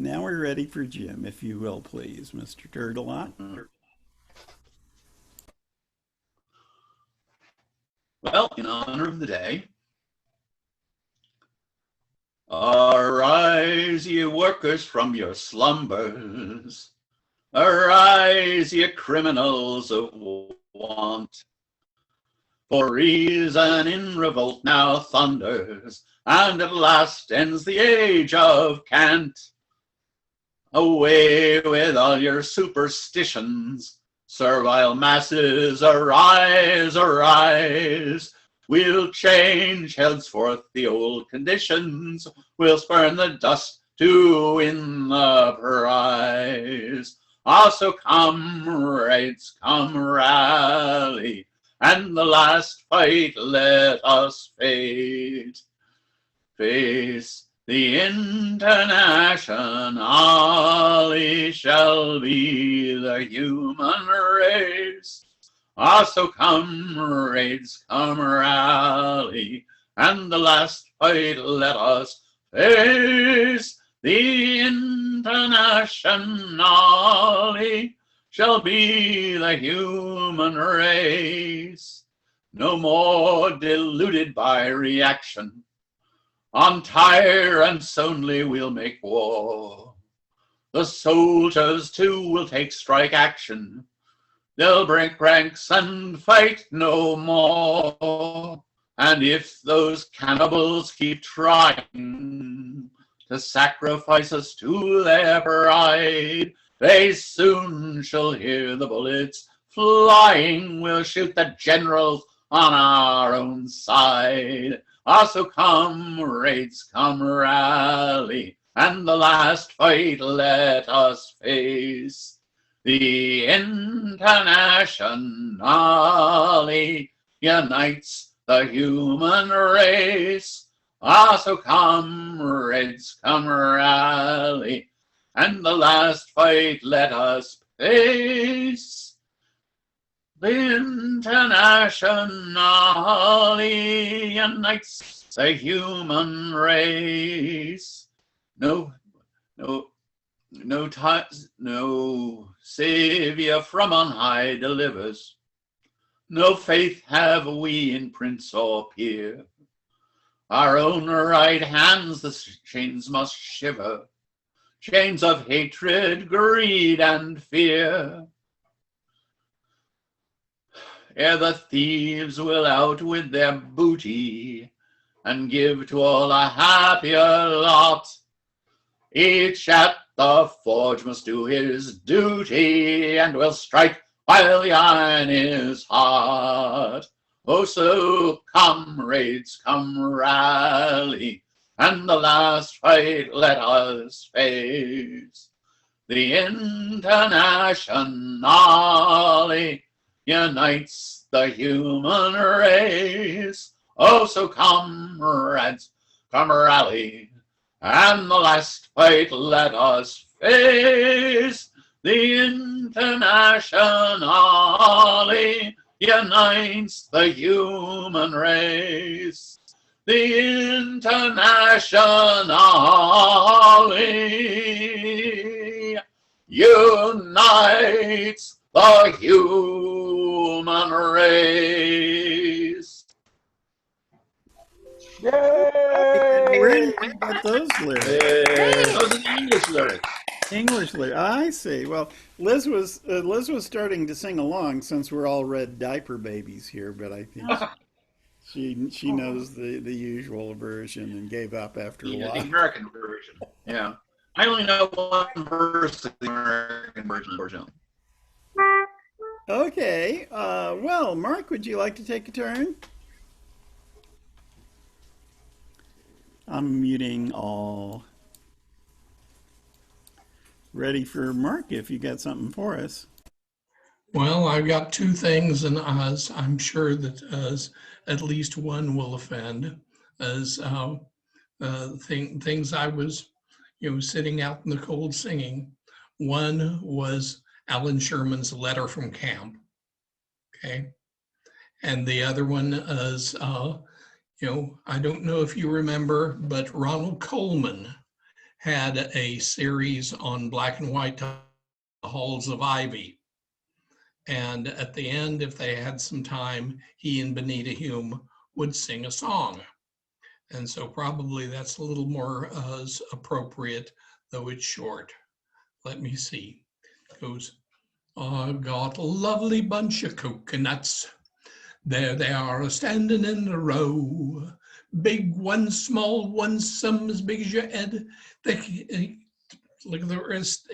now we're ready for Jim, if you will, please, Mr. Turtelot. Well, in honor of the day, arise, ye workers, from your slumbers. Arise, ye criminals of want. For reason in revolt now thunders, and at last ends the age of cant. Away with all your superstitions, servile masses, arise, arise. We'll change henceforth the old conditions, we'll spurn the dust to win the prize. Also, comrades, come rally, and the last fight let us face. The internationale shall be the human race. Also, comrades, come rally, and the last fight let us face. The internationale shall be the human race. No more deluded by reaction. On tyrants only we'll make war. The soldiers too will take strike action. They'll break ranks and fight no more. And if those cannibals keep trying to sacrifice us to their pride, they soon shall hear the bullets flying. We'll shoot the generals on our own side. Also, comrades, come rally, and the last fight let us face. The internationale unites the human race. Also, comrades, come rally, and the last fight let us face. The internationale unites the human race. No savior from on high delivers. No faith have we in prince or peer. Our own right hands the chains must shiver, chains of hatred, greed, and fear. Ere the thieves will out with their booty and give to all a happier lot, each at the forge must do his duty, and will strike while the iron is hot. Oh, so comrades, come rally, and the last fight let us face. The internationale unites the human race. Oh, so comrades, come rally, and the last fight let us face. The internationale unites the human race. The internationale unites the human race. Yay! Where did you get those lyrics? Those are the English lyrics. English lyrics. I see. Well, Liz was starting to sing along since we're all red diaper babies here, but I think she knows the usual version and gave up after a The while. American version. Yeah. I only know one verse of the American version, unfortunately. Okay. Well, Mark, would you like to take a turn? I'm muting all. Ready for Mark if you got something for us. Well, I've got two things, and as I'm sure that at least one will offend, as things I was, sitting out in the cold singing. One was Alan Sherman's letter from camp. Okay, and the other one is, I don't know if you remember, but Ronald Coleman had a series on black and white Halls of Ivy. And at the end, if they had some time, he and Benita Hume would sing a song. And so probably that's a little more appropriate, though it's short. Let me see. It goes, I got a lovely bunch of coconuts. There they are a-standing in a row. Big ones, small ones, some as big as your head. They look at the wrist,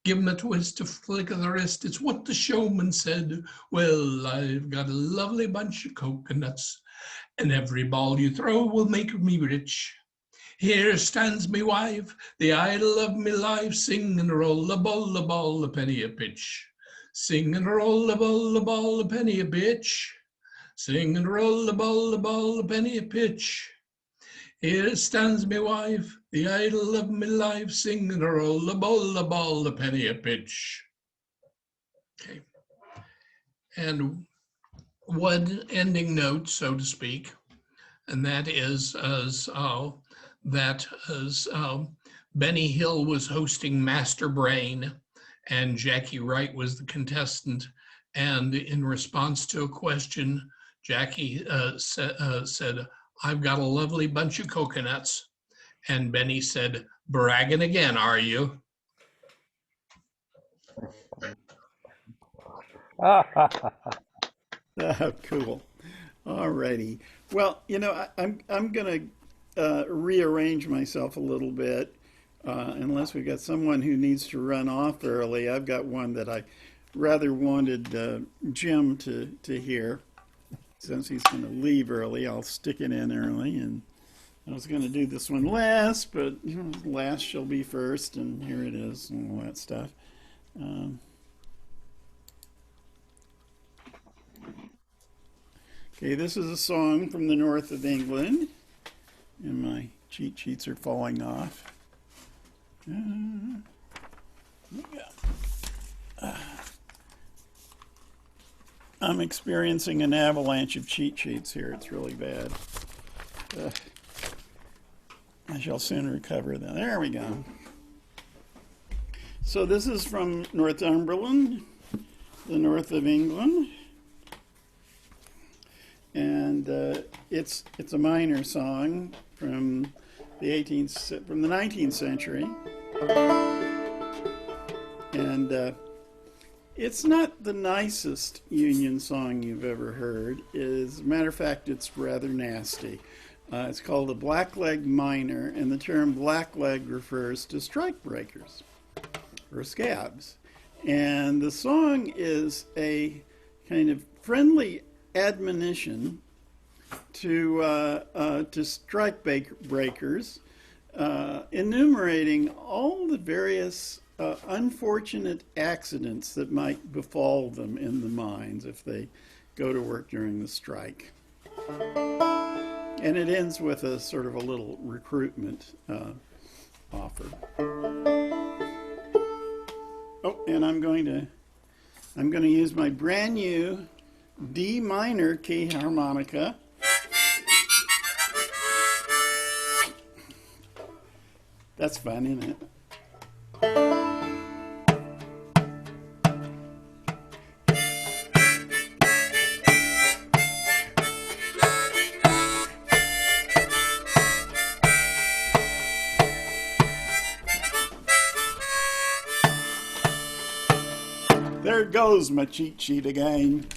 give them a twist, a flick of the wrist. It's what the showman said. Well, I've got a lovely bunch of coconuts, and every ball you throw will make me rich. Here stands me wife, the idol of me life, sing and roll a ball, a penny a pitch. Sing and roll a ball, a penny a pitch. Sing and roll a ball, a penny a pitch. Here stands me wife, the idol of me life, sing and roll a ball, a penny a pitch. Okay. And one ending note, so to speak, and that is as Benny Hill was hosting Master Brain and Jackie Wright was the contestant. And in response to a question, Jackie said, I've got a lovely bunch of coconuts. And Benny said, bragging again, are you? Oh, cool. All righty. Well, I'm going to rearrange myself a little bit, unless we got someone who needs to run off early. I've got one that I rather wanted Jim to hear. Since he's going to leave early, I'll stick it in early. And I was going to do this one last, but last shall be first, and here it is, and all that stuff. Okay, this is a song from the north of England, and my cheat sheets are falling off. I'm experiencing an avalanche of cheat sheets here. It's really bad. I shall soon recover them. There we go. So this is from Northumberland, the north of England. And it's a minor song from the 19th century. And it's not the nicest Union song you've ever heard. As a matter of fact, it's rather nasty. It's called a blackleg minor, and the term blackleg refers to strike breakers or scabs. And the song is a kind of friendly admonition to strike breakers, enumerating all the various unfortunate accidents that might befall them in the mines if they go to work during the strike. And it ends with a sort of a little recruitment offer. Oh, and I'm going to use my brand new D minor key harmonica. That's fun, isn't it? There goes my cheat sheet again.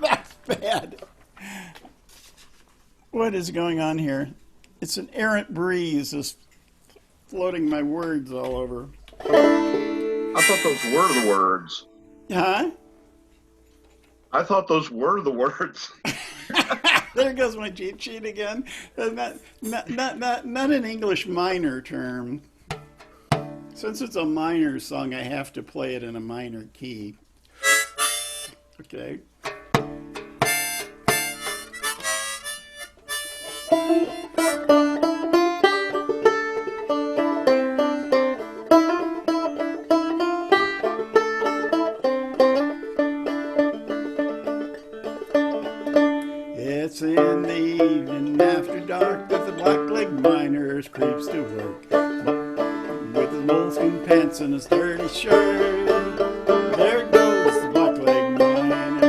That's bad. What is going on here? It's an errant breeze just floating my words all over. I thought those were the words. Huh? I thought those were the words. There goes my cheat sheet again. Not an English minor term. Since it's a minor song, I have to play it in a minor key. Okay. It's in the evening after dark that the blackleg miners creeps to work. with his moleskin pants and his dirty shirt. There goes the blackleg miner.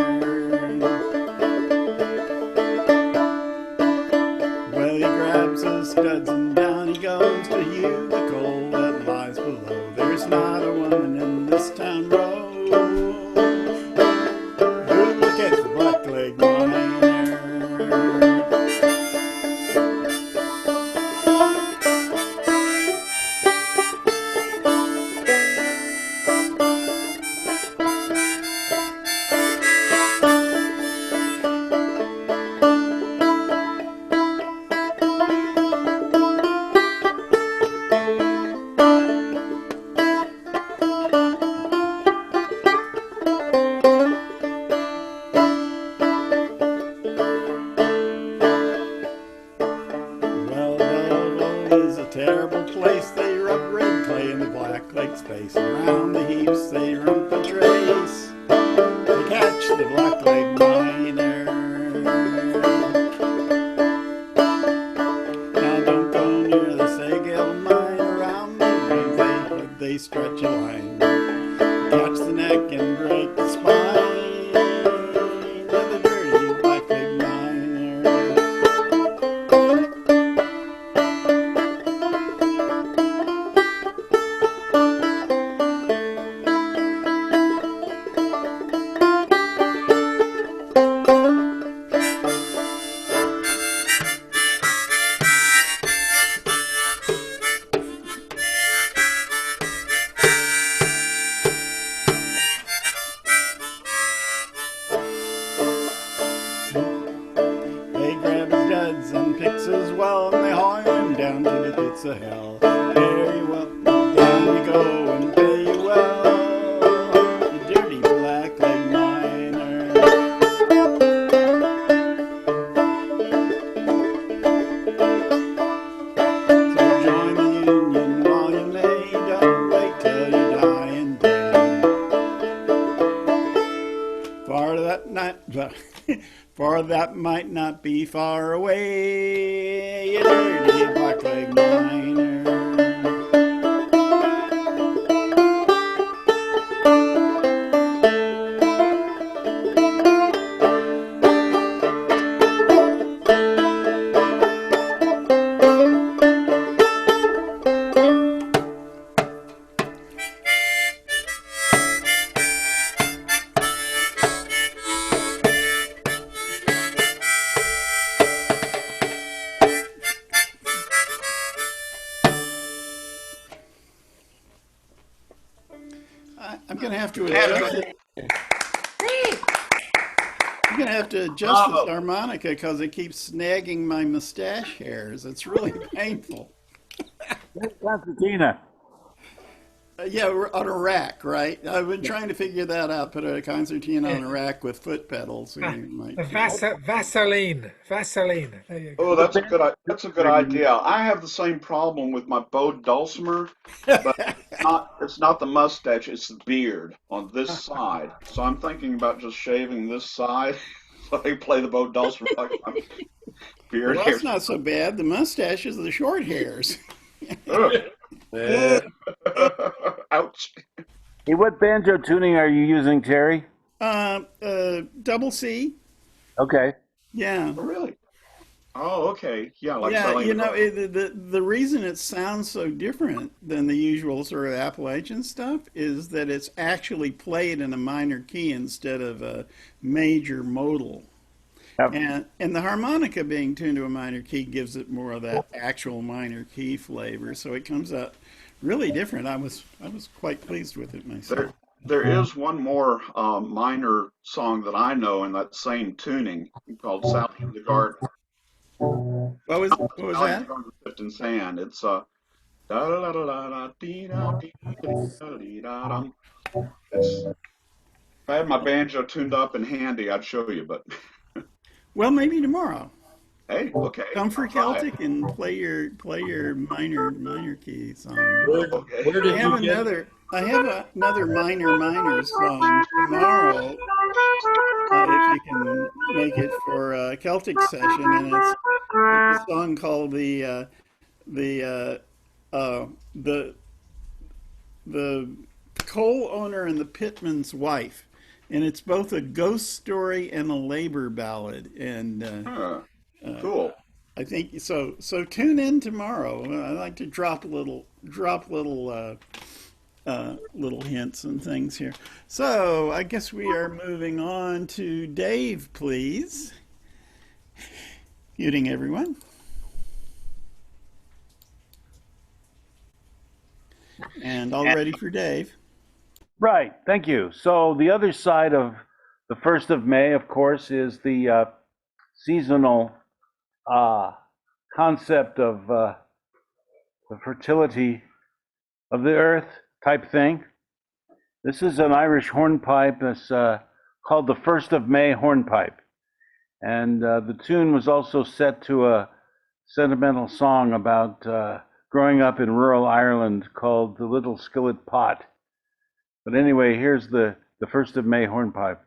Well, he grabs his studs and down he goes to hew the coal that lies below. There's not a woman in this town row who'd look at the blackleg miner. Is a terrible place. They rub red clay in the black lake's face. Around the heaps they rump and trace to catch the blackleg miner. Now don't go near the Sagale mine. Around the rings they stretch a line, catch the neck and break the spine of the dirty blackleg miner. They grab his duds and picks his well, and they haul him down to the pits of hell. Very well, down you go and pay you well, you dirty blackleg miner. So join the union while you may, don't wait till your dying day. For that might not be far away, you dirty blackleg miner. I'm going to have to adjust it. I'm going to have to adjust this harmonica because it keeps snagging my mustache hairs. It's really painful. Concertina. Yeah, we're on a rack, right? I've been trying to figure that out. Put a concertina on a rack with foot pedals. So you might... Vaseline. There you go. Oh, that's a good idea. I have the same problem with my bowed dulcimer, but it's not the mustache, it's the beard on this side. So I'm thinking about just shaving this side so I can play the bowed dulcimer like my beard Well, hair. that's not so bad. The mustache is the short hairs. Ouch. Hey, what banjo tuning are you using, Terry? Double C. Okay. Yeah. Oh, really? Oh, okay. Yeah, like Yeah, selling you the know, boat. the reason it sounds so different than the usual sort of Appalachian stuff is that it's actually played in a minor key instead of a major modal. Yep. And the harmonica being tuned to a minor key gives it more of that actual minor key flavor, so it comes out really different. I was quite pleased with it myself. There is one more minor song that I know in that same tuning called Sally in the Garden. What was Sally in the that? Garden with Clifton Sand. It's da da da da da dee da dee da dee da dum. It's if I had my banjo tuned up and handy, I'd show you, but Well, maybe tomorrow. hey, okay. Come for I'll try it. Celtic and play your minor key song. Okay. Where did I have you get? another minor song tomorrow. If you can make it for a Celtic session, and it's a song called the the the coal owner and the pitman's wife, and it's both a ghost story and a labor ballad. And Huh. uh, Cool. I think so. So tune in tomorrow. I like to little hints and things here. So I guess we are moving on to Dave, please. Muting everyone. And all ready for Dave. Right. Thank you. So the other side of the 1st of May, of course, is the seasonal concept of the fertility of the earth type thing. This is an Irish hornpipe that's called the 1st of May hornpipe. And the tune was also set to a sentimental song about growing up in rural Ireland called The Little Skillet Pot. But anyway, here's the 1st of May hornpipe.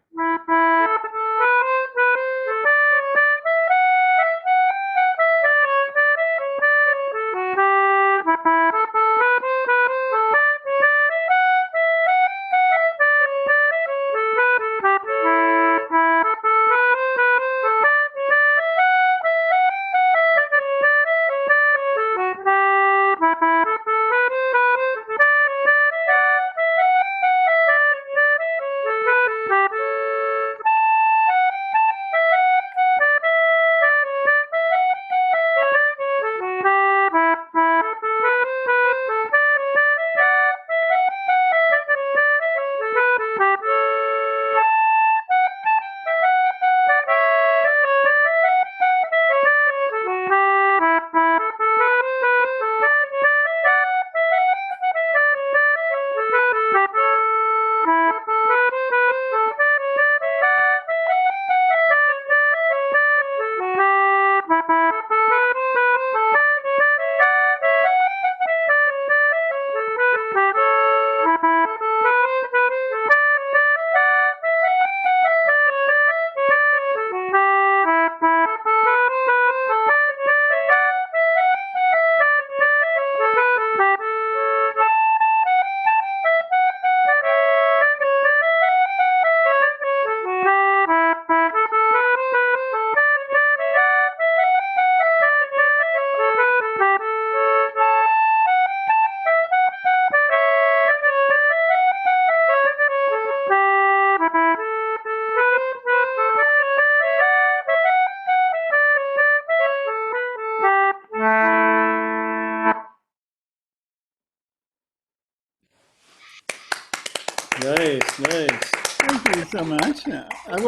Nice, nice. Thank you so much. I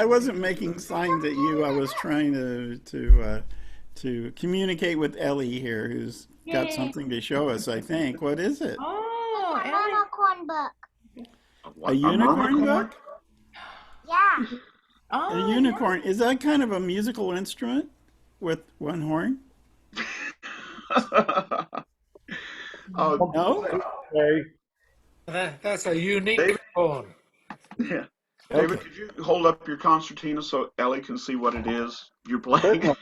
wasn't making signs at you. I was trying to communicate with Ellie here, who's got Yay. something to show us. I think. What is it? Oh, A Ellie. unicorn book. A unicorn book? Yeah. Oh, A yeah. unicorn. Is that kind of a musical instrument with one horn? Oh, No. Okay. That's a unique Dave? horn. yeah. David, Okay. could you hold up your concertina so Ellie can see what it is you're playing?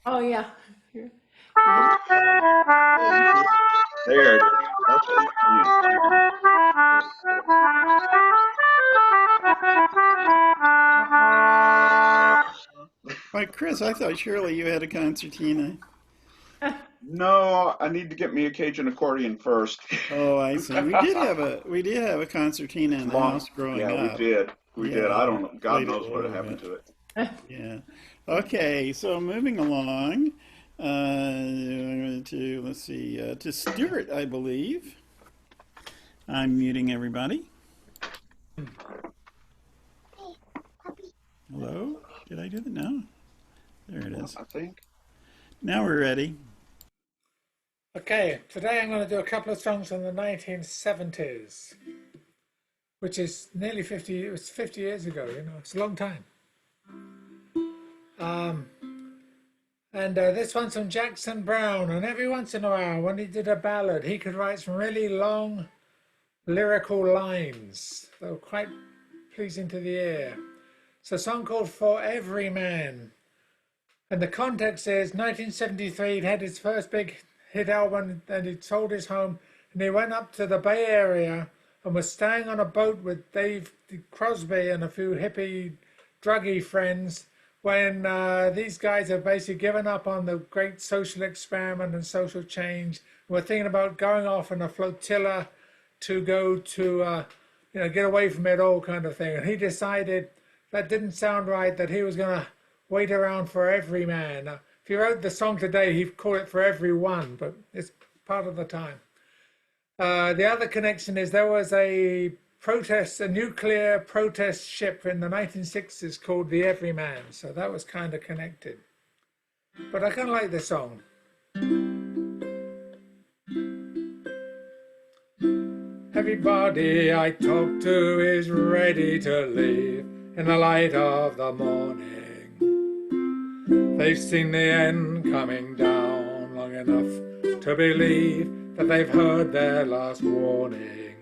Oh, yeah. Here. There, that's what I'm playing. Why, Chris, I thought surely you had a concertina. No, I need to get me a Cajun accordion first. Oh, I see. We did have a concertina in the house growing yeah, up. we did. We did. Yeah, I don't know. God played it knows a what little happened bit. to it. Yeah. Okay, so moving along let's see, to Stuart, I believe. I'm muting everybody. Hello? Did I do that? No. There it is. I think. Now we're ready. Okay, today I'm going to do a couple of songs from the 1970s, which is nearly 50, it was 50 years ago, you know, it's a long time. And this one's from Jackson Browne, and every once in a while, when he did a ballad, he could write some really long lyrical lines that were quite pleasing to the ear. It's a song called For Every Man, And the context is 1973, he'd had his first big hit album and he'd sold his home and he went up to the Bay Area and was staying on a boat with Dave Crosby and a few hippie druggy friends when these guys have basically given up on the great social experiment and social change. We're thinking about going off on a flotilla to go to, get away from it all kind of thing. And he decided that didn't sound right, that he was going to wait around for every man. If he wrote the song today, he'd call it For Everyone, but it's part of the time. The other connection is there was a nuclear protest ship in the 1960s called the Everyman, so that was kind of connected. But I kind of like this song. Everybody I talk to is ready to leave in the light of the morning. They've seen the end coming down long enough to believe that they've heard their last warning.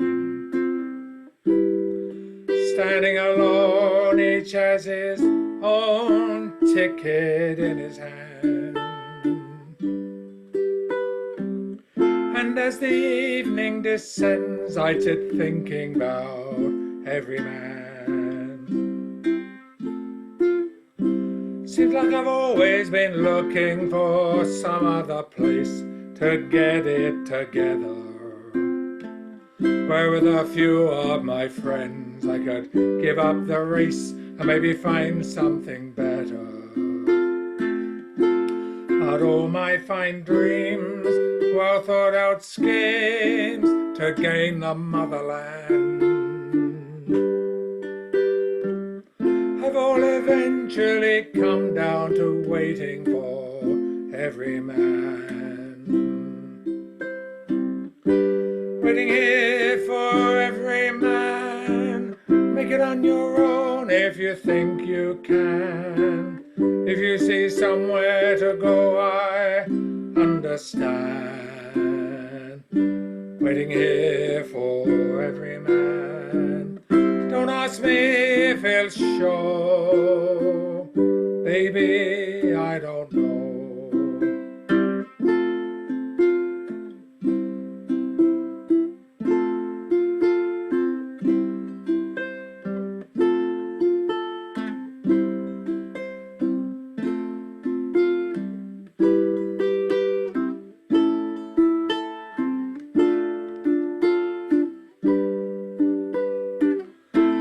Standing alone, each has his own ticket in his hand. And as the evening descends, I sit thinking about every man. Seems like I've always been looking for some other place to get it together, where with a few of my friends I could give up the race and maybe find something better. Out all my fine dreams, well thought out schemes to gain the motherland have all eventually come down to waiting for every man. Waiting here for every man. Make it on your own if you think you can. If you see somewhere to go, I understand. Waiting here for every man. Don't ask me if he'll show. Baby, I don't know.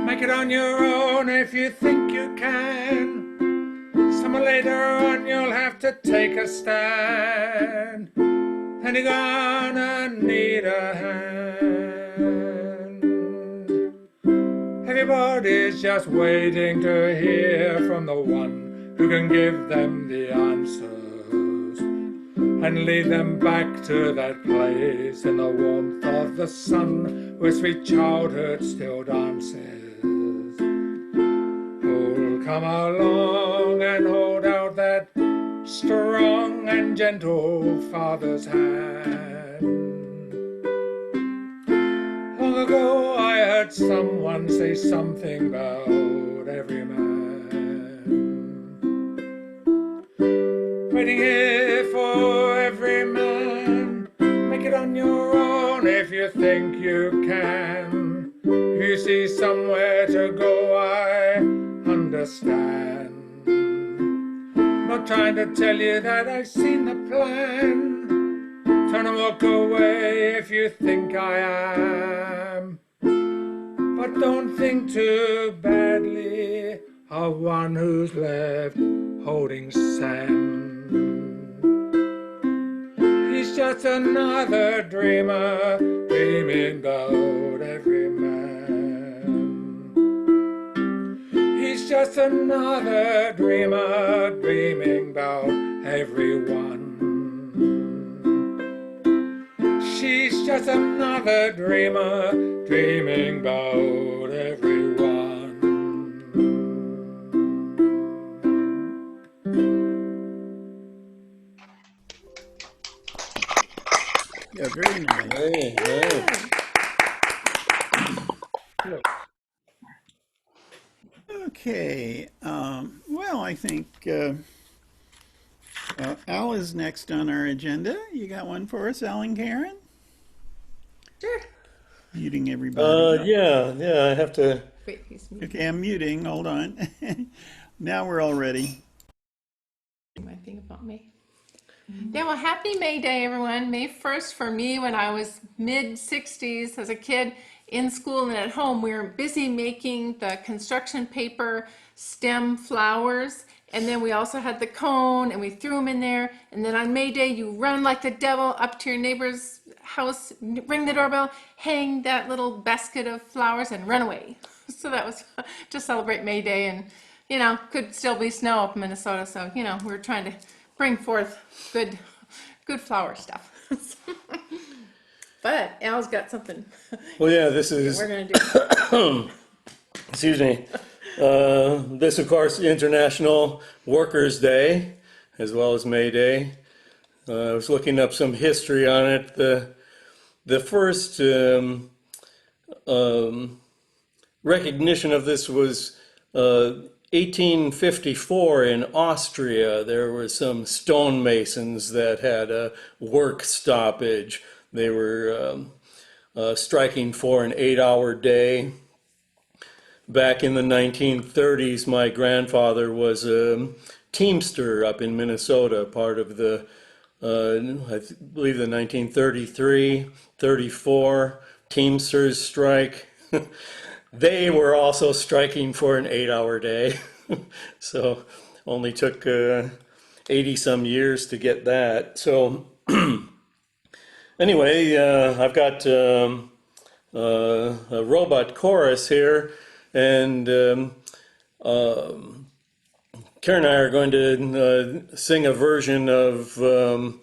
Make it on your own if you think you can. Somewhere later on you'll have to take a stand, and you're gonna need a hand. Everybody's just waiting to hear from the one who can give them the answers and lead them back to that place in the warmth of the sun where sweet childhood still dances. Who'll come along and hold out that strong and gentle father's hand. Long ago I heard someone say something about every man. Waiting here for every man. Make it on your own if you think you can. If you see somewhere to go, I understand. Not trying to tell you that I've seen the plan. Turn and walk away if you think I am. But don't think too badly of one who's left holding sand. He's just another dreamer, dreaming about every man. He's just another dreamer, dreaming about everyone. She's just another dreamer, dreaming about everyone. Yeah, very nice. Hey, hey. Okay. Well, I think Al is next on our agenda. You got one for us, Al and Karen? Sure. Muting everybody. Yeah, I have to. Wait, he's muted. Okay, I'm muting. Hold on. Now we're all ready. My thing about May. Yeah, well, happy May Day, everyone. May 1st for me, when I was mid-60s as a kid in school and at home, we were busy making the construction paper stem flowers. And then we also had the cone and we threw them in there. And then on May Day, you run like the devil up to your neighbor's house, ring the doorbell, hang that little basket of flowers and run away. So that was to celebrate May Day. And, you know, could still be snow up in Minnesota. So, you know, we were trying to bring forth good flower stuff. But Al's got something Well, yeah, this is. we're gonna do. Excuse me. This, of course, International Workers' Day, as well as May Day. I was looking up some history on it. The first recognition of this was 1854 in Austria. There were some stonemasons that had a work stoppage. They were striking for an 8-hour day. Back in the 1930s, my grandfather was a teamster up in Minnesota, part of the, I believe the 1933-34 Teamsters strike. They were also striking for an 8-hour day. So only took 80 some years to get that. So anyway, I've got a robot chorus here, and Karen and I are going to sing a version of the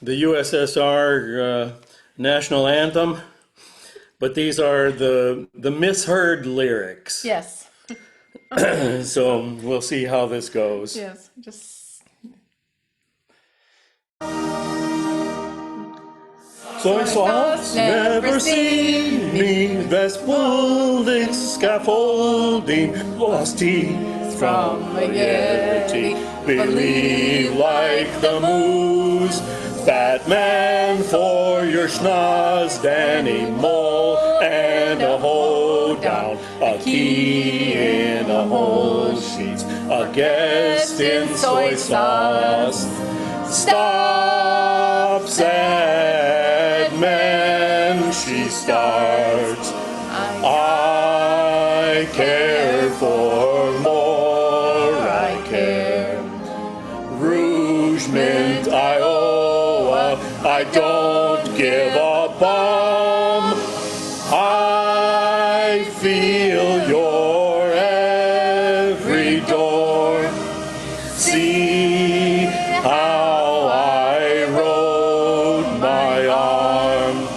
USSR national anthem, but these are the misheard lyrics. Yes, So we'll see how this goes. yes, just. Soy sauce never seen me, best building, scaffolding, lost teeth from the Yeti. Believe like the moose, Batman for your schnoz, Danny Mole, and a hoedown, a key in a whole sheet, a guest in soy sauce. Stops at man, she starts. I care for more, I care. Rouge Mint, Iowa, I don't give a bum. I feel your every door. See how I rode my arm.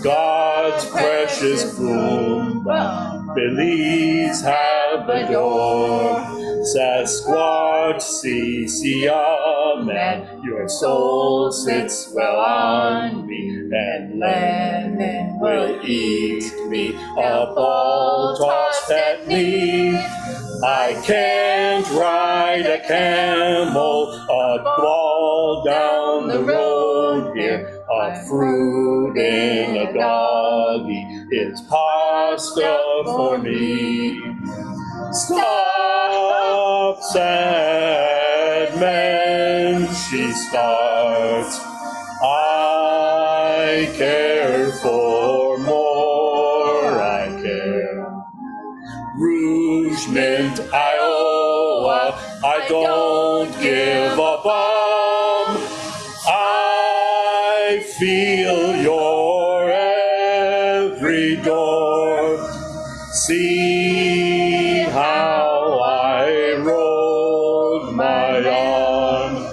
God's precious Goomba, Belize, Habador, Sasquatch, CCM, and your soul sits well on me, and Lenin will eat me, a ball tossed at me. I can't ride a camel, a ball down the road here, a fruit in a doggy is pasta for me. Stop, sad man, she starts. I care for more, I care. Rouge Mint, Iowa, I don't give a bum. I feel your every door. See how I rolled my arm.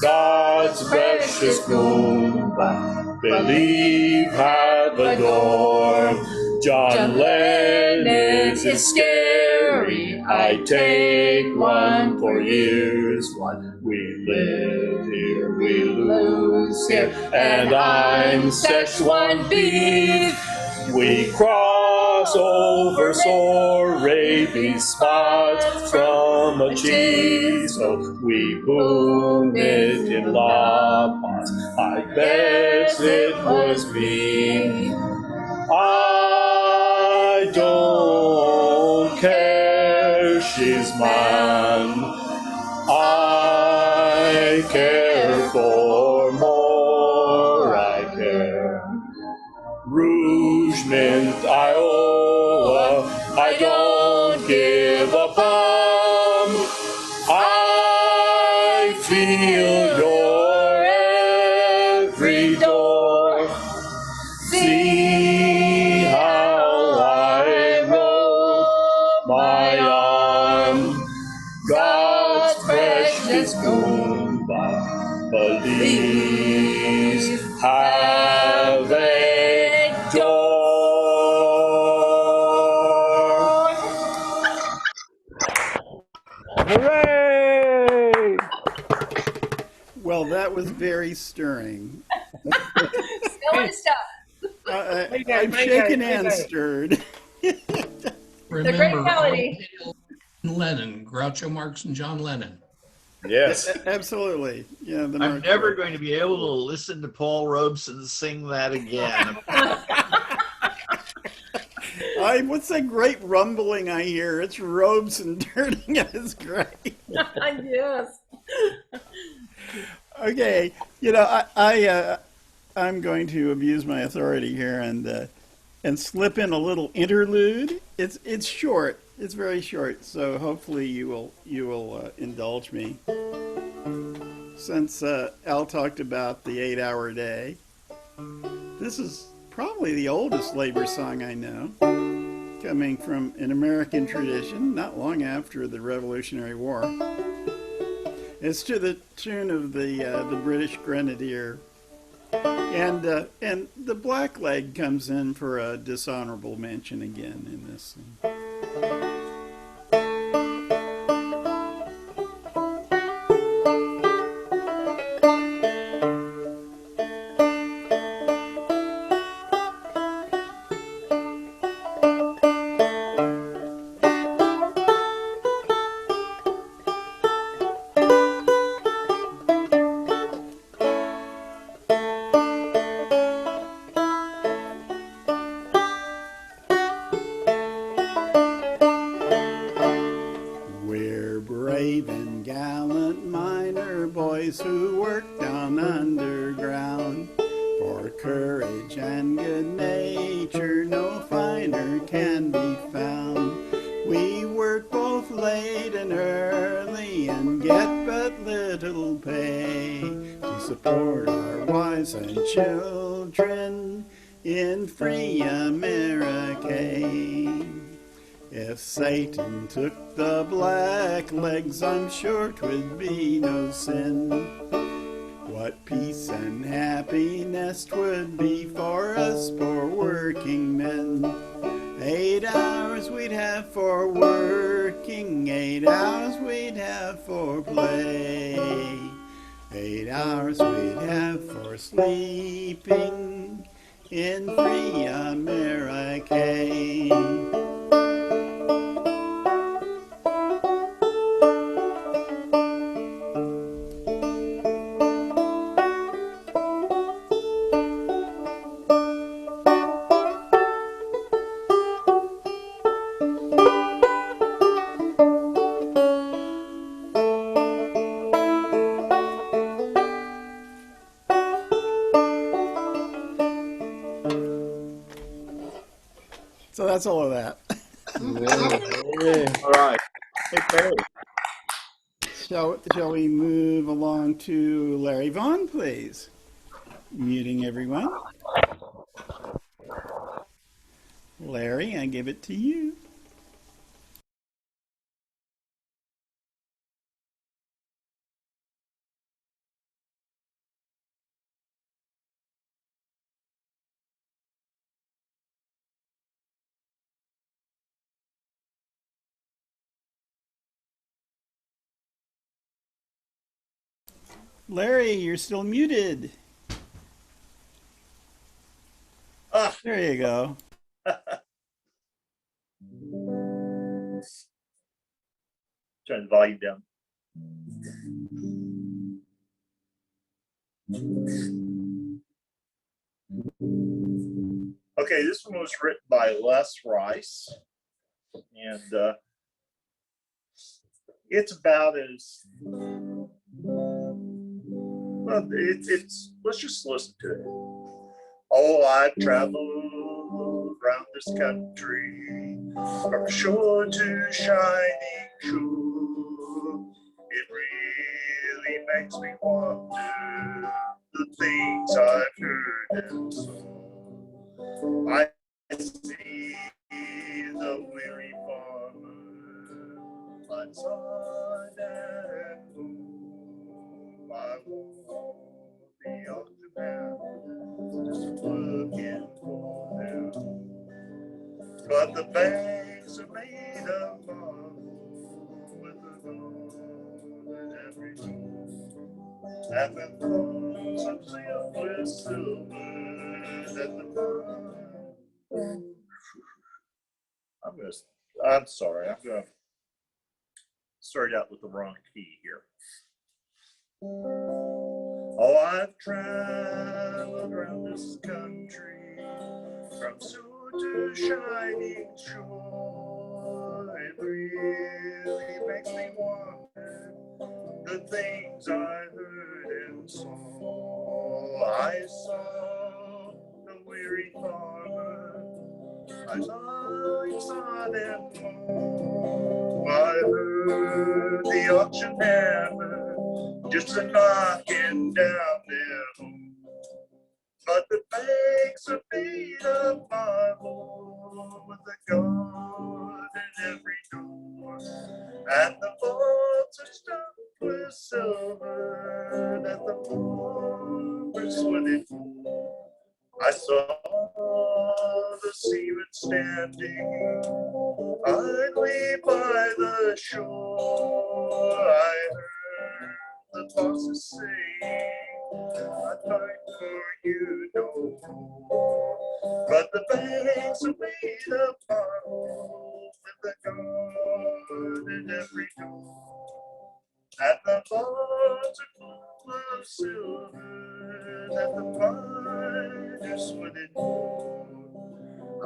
God's precious Goomba, Believe Habador. John Lennon's is scary. I take one for years. One we live here, we lose here, and I'm Szechuan beef. We cross cross over sore rabies spots from a chisel we wounded in La Paz. I bet it was me. I don't care, she's mine. I care for more, I care. Rouge Mint, Iowa, I don't give a bum. I feel your every door. See how I roll my arm. God's precious Goomba, please have a door. Hooray! Well, that was very stirring. Still stuff. I'm shaken and stirred. Remember, great melody. Lennon, Groucho Marx and John Lennon. Yes. Absolutely. Yeah, the I'm Mark never Twain. going to be able to listen to Paul Robeson sing that again. What's that great rumbling I hear? It's Robeson turning his grave. Yes. Okay, I'm going to abuse my authority here and slip in a little interlude. It's short. It's very short. So hopefully you will indulge me. Since Al talked about the 8-hour day, this is probably the oldest labor song I know, coming from an American tradition not long after the Revolutionary War. It's to the tune of the British Grenadier, and the Blackleg comes in for a dishonorable mention again in this. We're brave and gallant miner boys who work down underground. For courage and good nature no finer can be found. We work both late and early and get but little pay to support our wives and children in free America. If Satan took the black legs, I'm sure 'twould be no sin. What peace and happiness 'twould be for us poor working men. 8 hours we'd have for working, 8 hours we'd have for play. 8 hours we'd have for sleeping in free America. So that's all of that. All right. Hey, Perry. Shall we move along to Larry Vaughn, please? Muting everyone. Larry, I give it to you. Larry, you're still muted. There you go. Turn the volume down. Okay, this one was written by Les Rice, and it's about as well. It's let's just listen to it. Oh, I've traveled around this country from shore to shining shore. It really makes me wonder the things I've heard and saw. I see the weary farmer lights on and home. I want the oxygen man just looking for them. But the banks are made of marble with the gold in every hole. And the coals are filled with silver that the I'm sorry, I'm gonna start out with the wrong key here. Oh, I've traveled around this country from shore to shining shore. It really makes me wonder the things I heard and saw. I saw the weary farmer, I saw them all. I heard the auction hammer just a knocking down their home. But the banks are made of marble with the gold in every door. And the vaults are stuffed with silver that the farmers sweated for. I saw the seamen standing idly by the shore. I heard the bosses saying, I'd fight for you no more. But the banks are made of marble with the gold in every door. And the vaults are full of silver that the miners sweated for.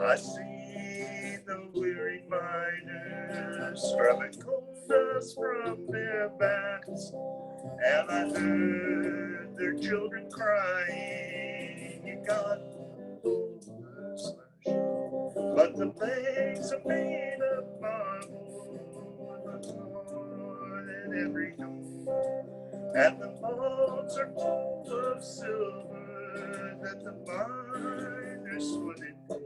I see the weary miners scrubbing coal dust from their backs, and I heard their children crying, you got over slash. But the banks are made of marble with the gold in every door. And the vaults are full of silver that the miners sweated for.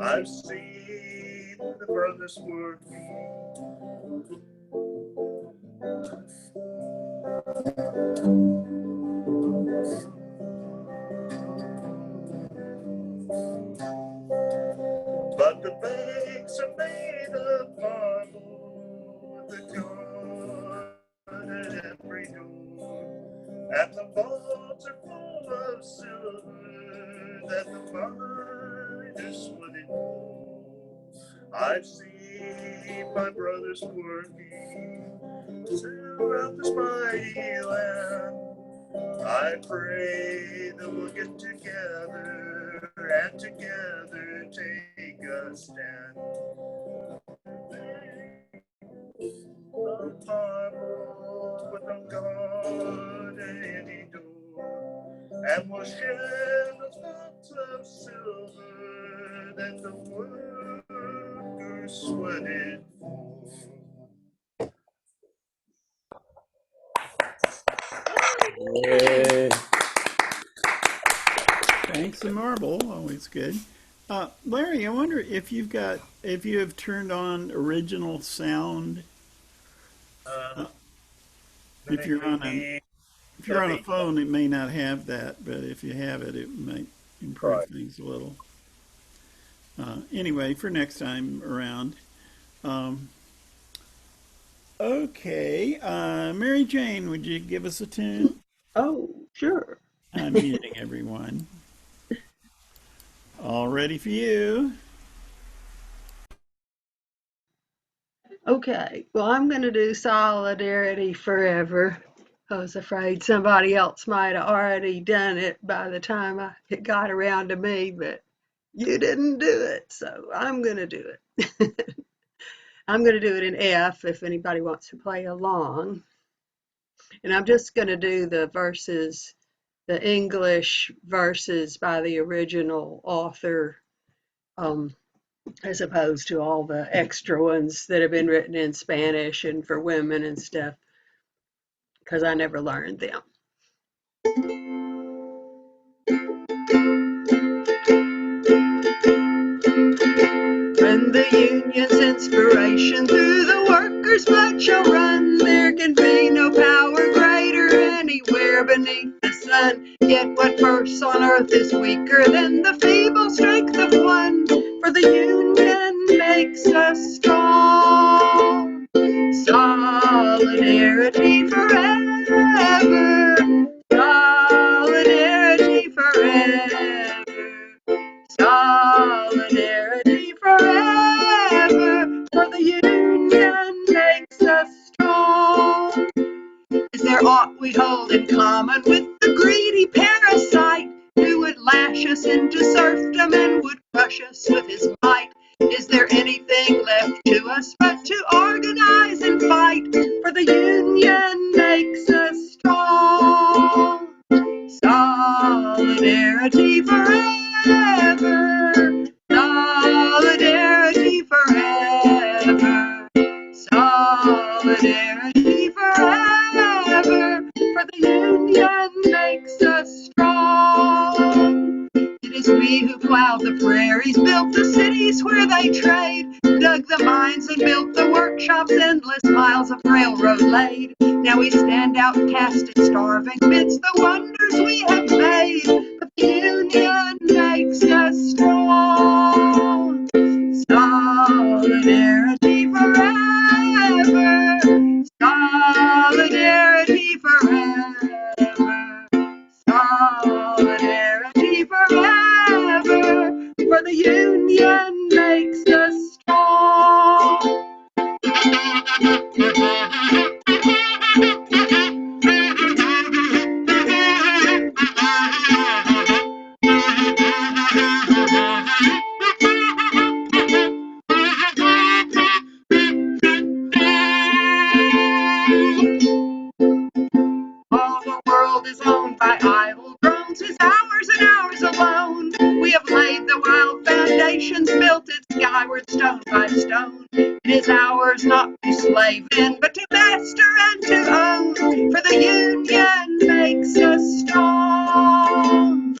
I've seen the brothers working. But the banks are made of marble with the gold at every door. And the vaults are full of silver that the miners sweated for. I've seen my brothers working throughout this mighty land. I pray that we'll get together and together take a stand. Of marble with no God at any door, and we'll share the thoughts of silver that the workers sweated for. Yay. Thanks and marble, always good. Larry, I wonder if you have turned on original sound. If you're on a phone, it may not have that, but if you have it, it might improve things a little. Anyway, for next time around. Okay, Mary Jane, would you give us a tune? Oh, sure. I'm muting everyone. All ready for you. Okay, well, I'm going to do Solidarity Forever. I was afraid somebody else might have already done it by the time it got around to me, but you didn't do it, so I'm going to do it. I'm going to do it in F if anybody wants to play along. And I'm just going to do the verses, the English verses by the original author, as opposed to all the extra ones that have been written in Spanish and for women and stuff, because I never learned them. When the union's inspiration through the workers' blood shall run, there can be no power greater anywhere beneath the sun. Yet what force on earth is weaker than the feeble strength of one? For the union makes us strong. Solidarity forever. Solidarity forever. Solidarity forever, for the union makes us strong. Is there aught we hold in common with the greedy parasite who would lash us into serfdom and would crush us with his might? Is there anything left to us but to organize and fight? For the union makes us strong. Solidarity forever. Solidarity forever. Solidarity forever. For the union makes us strong. It is we who plowed the prairies, built the cities where they trade, dug the mines and built the workshops, endless miles of railroad laid. Now we stand outcast and starving amidst the wonders we have made. But the union makes us strong. Solidarity forever. Solidarity forever. Solidarity forever. For the union makes us strong. All the world is owned by idle drones, whose hours and hours alone we have laid the wild foundations, built it skyward stone by stone. It is ours not to slave in, but to master and to own. For the union makes us strong.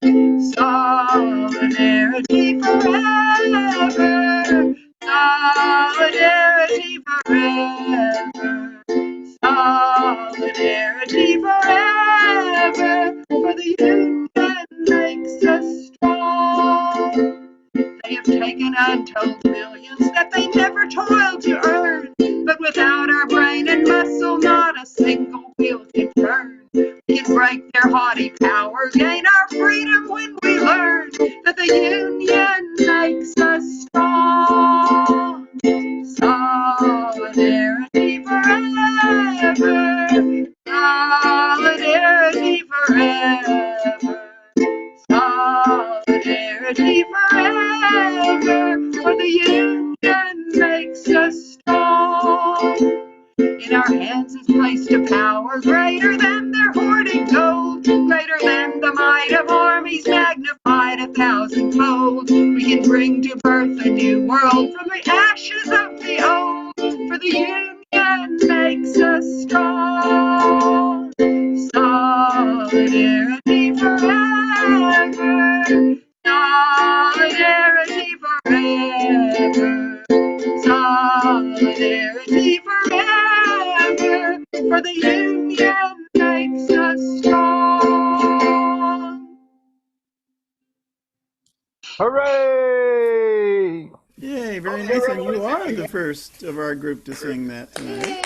Solidarity forever. Solidarity forever. Solidarity forever. For the union makes us strong. They have taken untold millions that they never toiled to earn, but without our brain and muscle, not a single wheel can turn. We can break their haughty power, gain our freedom when we learn that the union makes us strong. Solidarity forever. Solidarity forever. Solidarity forever. For the union makes us strong. In our hands is placed a power greater than their hoarding gold, greater than the might of armies, magnified 1,000-fold. We can bring to birth a new world from the ashes of the old, for the union makes us strong. Solidarity forever. Solidarity forever. Solidarity forever. For the union makes us strong. Hooray! Yay, very nice. And you are the first of our group to sing that tonight.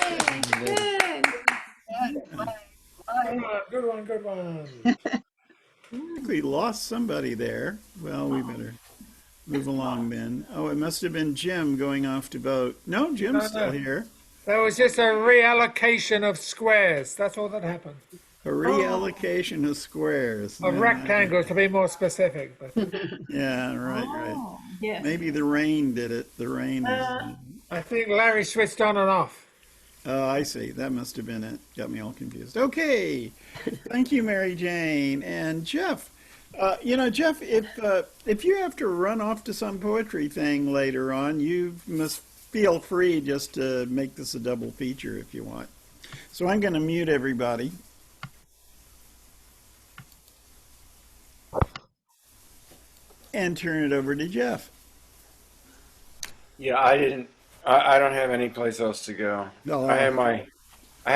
Good one, good one. I think we lost somebody there. Well, we better move along then. Oh, it must have been Jim going off to vote. No, Jim's still here. There was just a reallocation of squares. That's all that happened. A reallocation of squares. Of rectangles, to be more specific. But Yeah, right. Oh, yes. Maybe the rain did it. The rain is. I think Larry switched on and off. Oh, I see. That must have been it. Got me all confused. Okay. Thank you, Mary Jane. And Jeff, Jeff, if you have to run off to some poetry thing later on, you must feel free just to make this a double feature if you want. So I'm going to mute everybody. And turn it over to Jeff. Yeah, I don't have any place else to go. No. I had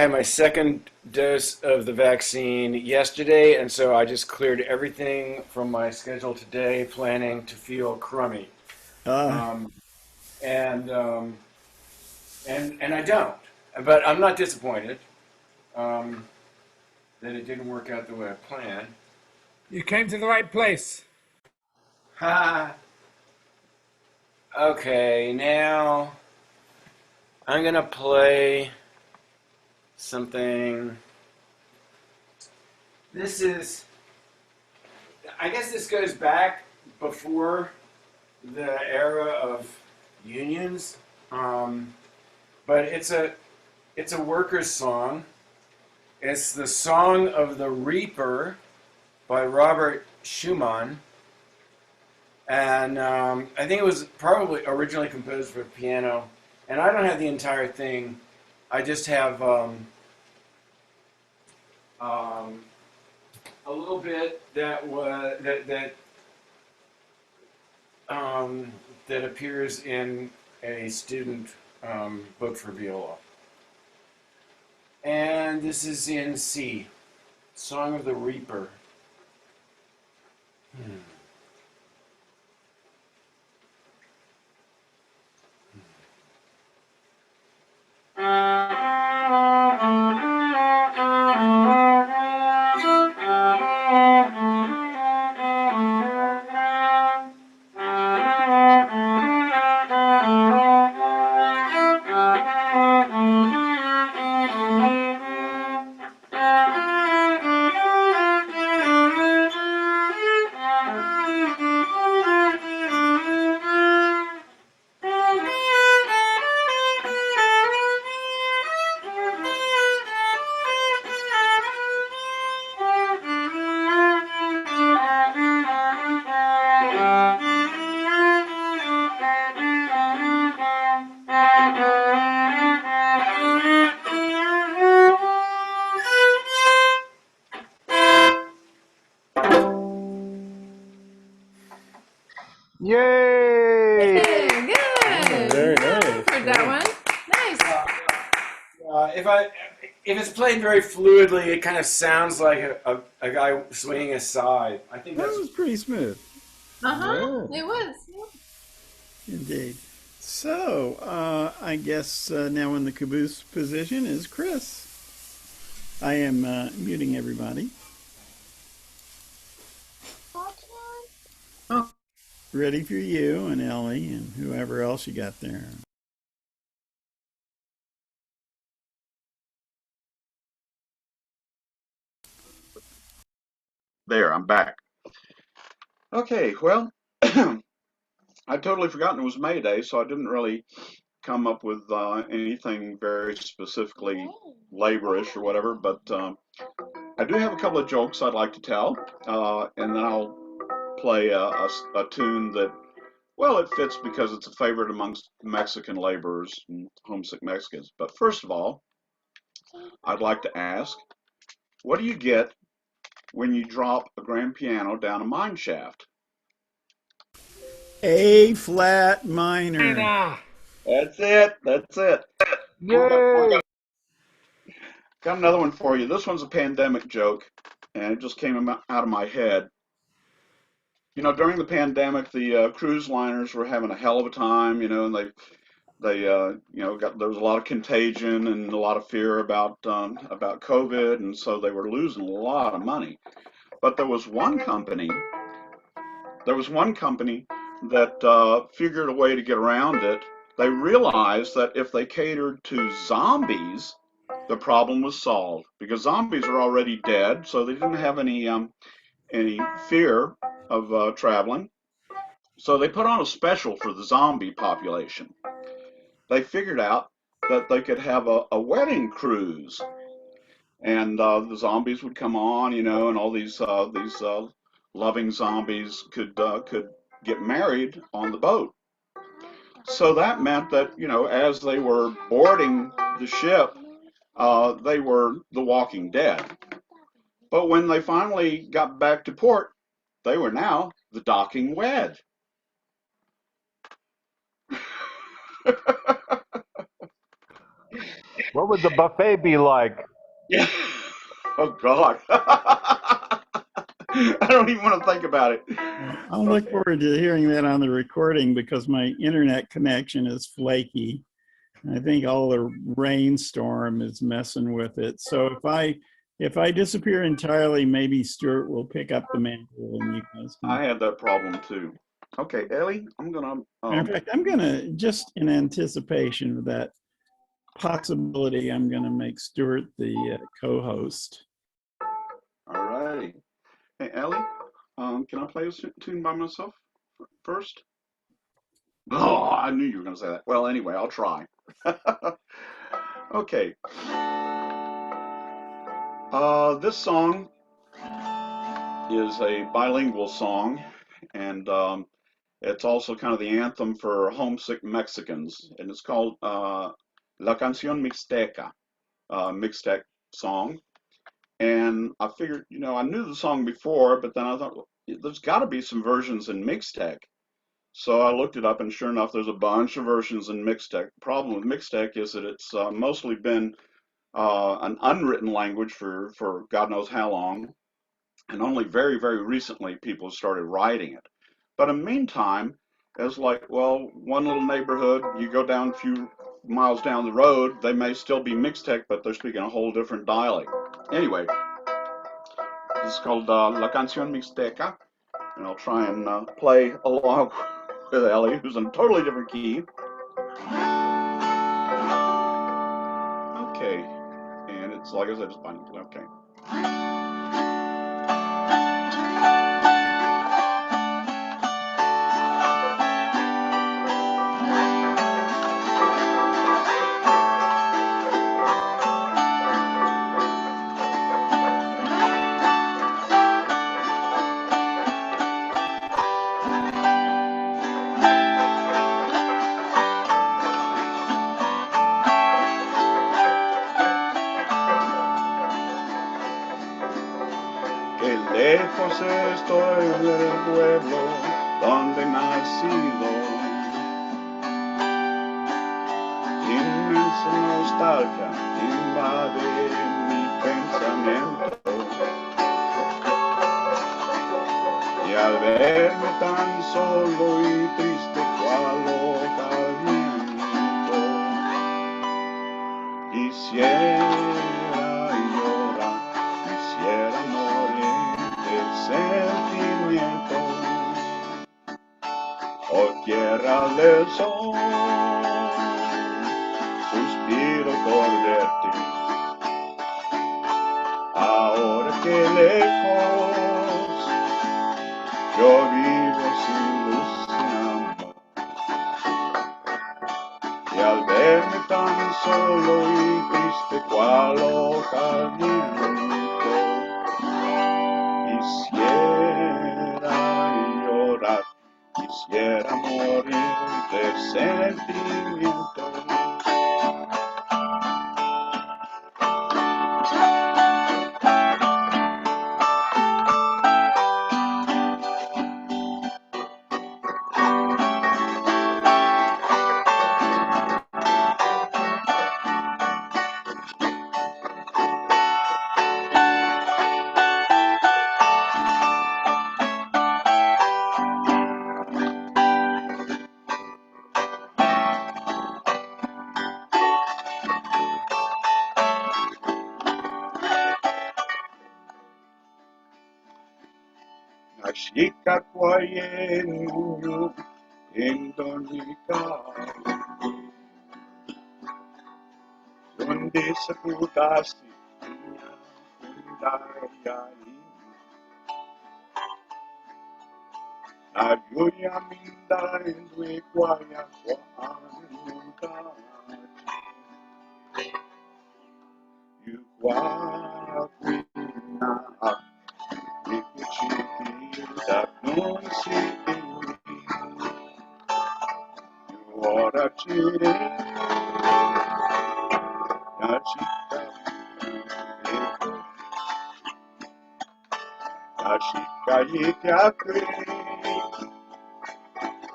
my second dose of the vaccine yesterday, and so I just cleared everything from my schedule today, planning to feel crummy. And I don't, but I'm not disappointed that it didn't work out the way I planned. You came to the right place. Ha. Okay, now I'm gonna play something. I guess this goes back before the era of unions, but it's a workers' song. It's the Song of the Reaper by Robert Schumann. And I think it was probably originally composed for piano. And I don't have the entire thing. I just have a little bit that appears in a student book for viola. And this is in C, Song of the Reaper. Yay! Hey, good. Very nice. Heard that one. Nice. If it's played very fluidly, it kind of sounds like a guy swinging a side. I think That that's was pretty smooth. Uh-huh. It was. Indeed. So, I guess now in the caboose position is Chris. I am muting everybody. Ready for you and Ellie and whoever else you got there. There, I'm back. Okay, well, I'd totally forgotten it was May Day, so I didn't really come up with anything very specifically laborish or whatever, but I do have a couple of jokes I'd like to tell, and then I'll play a tune that, well, it fits because it's a favorite amongst Mexican laborers and homesick Mexicans. But first of all, I'd like to ask, what do you get when you drop a grand piano down a mine shaft? A flat minor. That's it. That's it. Yay! Got another one for you. This one's a pandemic joke, and it just came out of my head. You know, during the pandemic, the cruise liners were having a hell of a time, and there was a lot of contagion and a lot of fear about COVID, and so they were losing a lot of money. But there was one company that figured a way to get around it, they realized that if they catered to zombies, the problem was solved because zombies are already dead, so they didn't have any fear of traveling. So they put on a special for the zombie population. They figured out that they could have a wedding cruise, and the zombies would come on, and all these loving zombies could get married on the boat. So that meant that as they were boarding the ship, they were the Walking Dead. But when they finally got back to port, they were now the Docking Wed. What would the buffet be like? Yeah. Oh God. I don't even want to think about it. I'll look forward to hearing that on the recording because my internet connection is flaky. I think all the rainstorm is messing with it. So if I disappear entirely, maybe Stuart will pick up the mantle and you guys can. I had that problem too. Okay, Ellie, I'm gonna. Matter of fact, I'm gonna, just in anticipation of that possibility, I'm gonna make Stuart the co-host. All righty. Hey, Ellie, can I play a tune by myself first? Oh, I knew you were gonna say that. Well, anyway, I'll try. Okay. This song is a bilingual song, and it's also kind of the anthem for homesick Mexicans, and it's called La Canción Mixteca, Mixtec song. And I figured, I knew the song before, but then I thought, well, there's got to be some versions in Mixtec. So I looked it up, and sure enough, there's a bunch of versions in Mixtec. The problem with Mixtec is that it's mostly been an unwritten language for God knows how long, and only very, very recently people started writing it. But in the meantime, it's like, well, one little neighborhood, you go down a few miles down the road, they may still be Mixtec, but they're speaking a whole different dialect. Anyway, this is called La Canción Mixteca, and I'll try and play along with Ellie, who's in a totally different key. Okay, and it's like I said, it's fine. Okay. Qué lejos estoy del pueblo donde he nacido. Inmensa nostalgia invade mi pensamiento. Y al verme tan solo y triste cual hoja al viento, quisiera llorar, quisiera morir de sentimiento. Oh tierra del sol, suspiro por verte. Ahora que lejos yo vivo sin luz sin amor. Y al verme tan solo y triste cual hoja al viento, quisiera llorar, quisiera morir de sentimiento. Ashika kwaye nunyu indonika desse putasse kundaria na joia minda endue quaia kwa anuta you kwa kwina ikuchi da non si ora chire na chica na chica e que a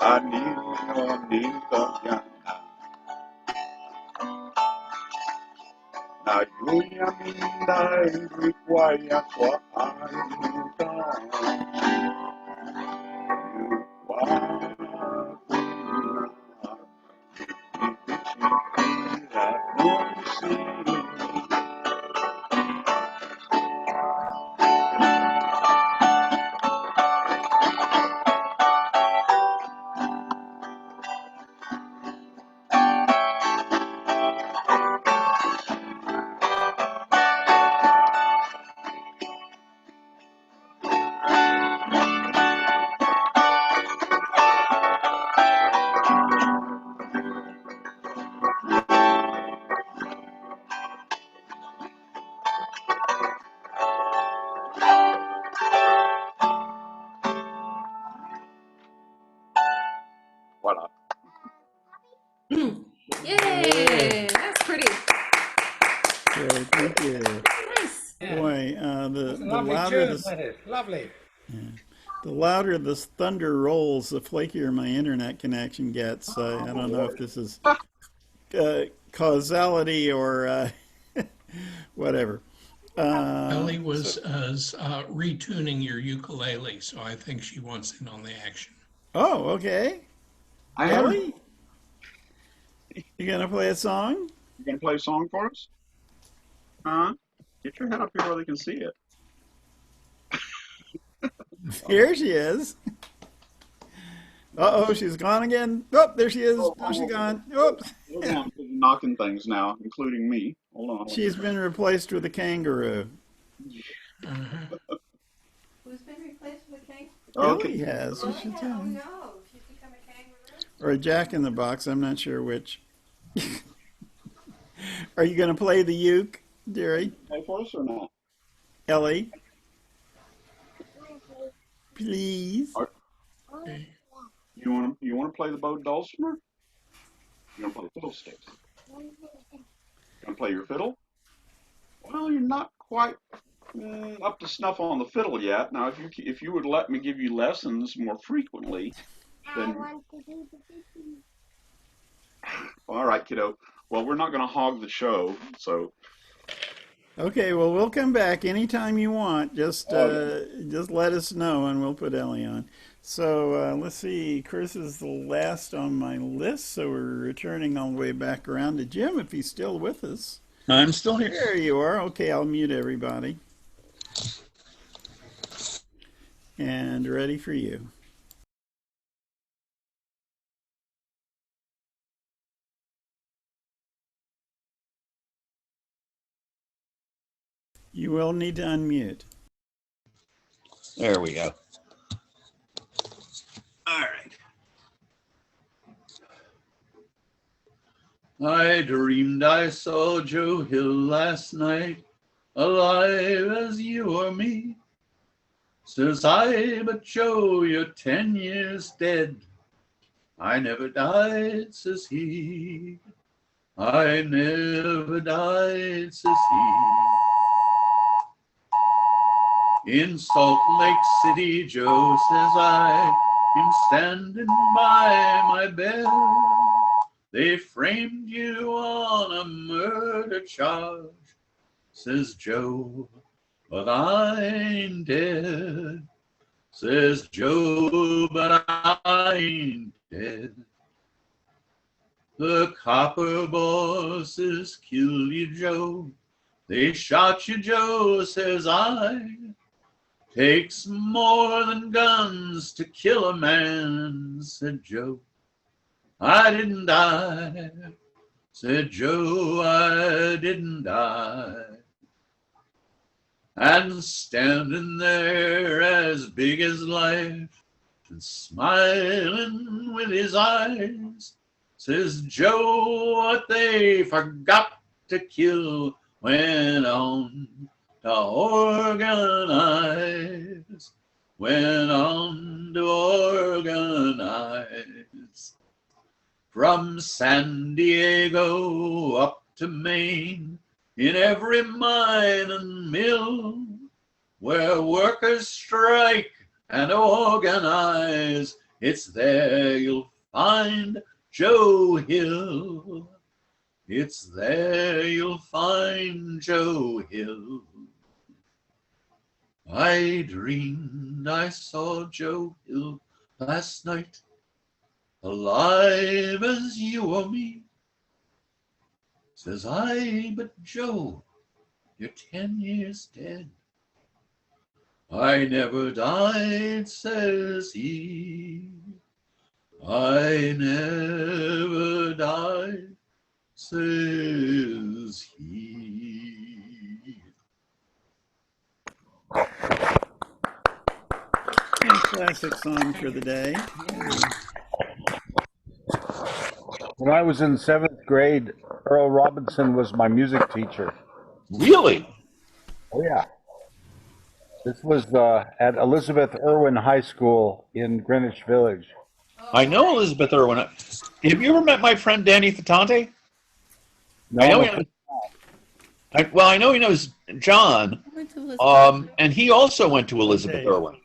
anino ninto yana na yuya minda require kwa anuta you kwa Voila. Yay! That's pretty. Great, thank you. Nice. Boy, It's a the lovely louder tune, the isn't it? Lovely. the louder the thunder rolls, the flakier my internet connection gets. I don't know if this is causality or whatever. Ellie So, was retuning your ukulele, so I think she wants in on the action. oh, okay. I have. Ellie, you gonna play a song? You gonna play a song for us? Huh? Get your head up here where they can see it. Here she is. Uh-oh, she's gone again. Oh, there she is. Oh, Oh, she's oh, gone. Oops. hold on, 'cause you're knocking things now, including me. Hold on. She's been replaced with a kangaroo. Uh-huh. Who's been replaced with a king? Okay. Ellie has. You Really? should Oh tell me. no, she's become a kangaroo. Or a jack in the box. I'm not sure which. Are you going to play the uke, dearie? Play for us or not? Ellie? Please? Okay. You want to play the bowed dulcimer? You want to play fiddlesticks? You want to play your fiddle? Well, you're not quite up to snuff on the fiddle yet. Now, if you would let me give you lessons more frequently, then all right, kiddo. Well, we're not going to hog the show, so Okay, well, we'll come back anytime you want. Just let us know and we'll put Ellie on. So let's see. Chris is the last on my list, so we're returning all the way back around to Jim if he's still with us. I'm still here. There you are. Okay, I'll mute everybody. And ready for you. You will need to unmute. There we go. All right. I dreamed I saw Joe Hill last night, alive as you or me. Says I, but Joe, you're 10 years dead. I never died, says he. I never died, says he. In Salt Lake City, Joe, says I, am standing by my bed. They framed you on a murder charge, says Joe, but I ain't dead. Says Joe, but I ain't dead. The copper bosses killed you, Joe. They shot you, Joe, says I. Takes more than guns to kill a man, said Joe. I didn't die, said Joe, I didn't die. And standing there as big as life and smiling with his eyes, says Joe, what they forgot to kill went on to organize, went on to organize. From San Diego up to Maine, in every mine and mill, where workers strike and organize, it's there you'll find Joe Hill. It's there you'll find Joe Hill. I dreamed I saw Joe Hill last night, alive as you or me. Says I, but Joe, you're 10 years dead. I never died, says he. I never died, says he. A classic song for the day. When I was in 7th grade, Earl Robinson was my music teacher. Really? Oh, yeah. This was at Elizabeth Irwin High School in Greenwich Village. I know Elizabeth Irwin. Have you ever met my friend Danny Fatante? No, I know I know he knows John, and he also went to Elizabeth Irwin.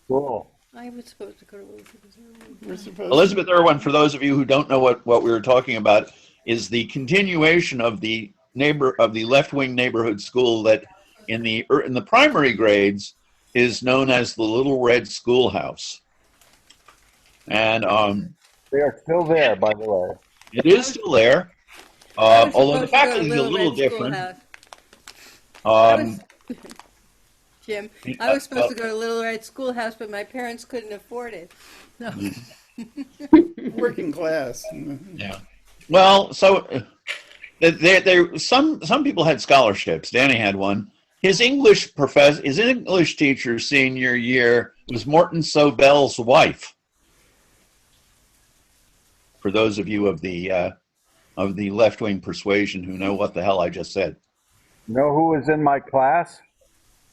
Cool. I was supposed to go to Elizabeth Irwin. We're supposed Elizabeth Irwin, for those of you who don't know what we were talking about, is the continuation of the left-wing neighborhood school that in the primary grades is known as the Little Red Schoolhouse. And they are still there, by the way. it is still there, although the faculty is a little different. Jim, I was supposed to go to Little Red Schoolhouse, but my parents couldn't afford it. No. working class. Yeah. Well, so some people had scholarships. Danny had one. His English teacher senior year was Morton Sobell's wife. For those of you of the left-wing persuasion who know what the hell I just said. You know who was in my class?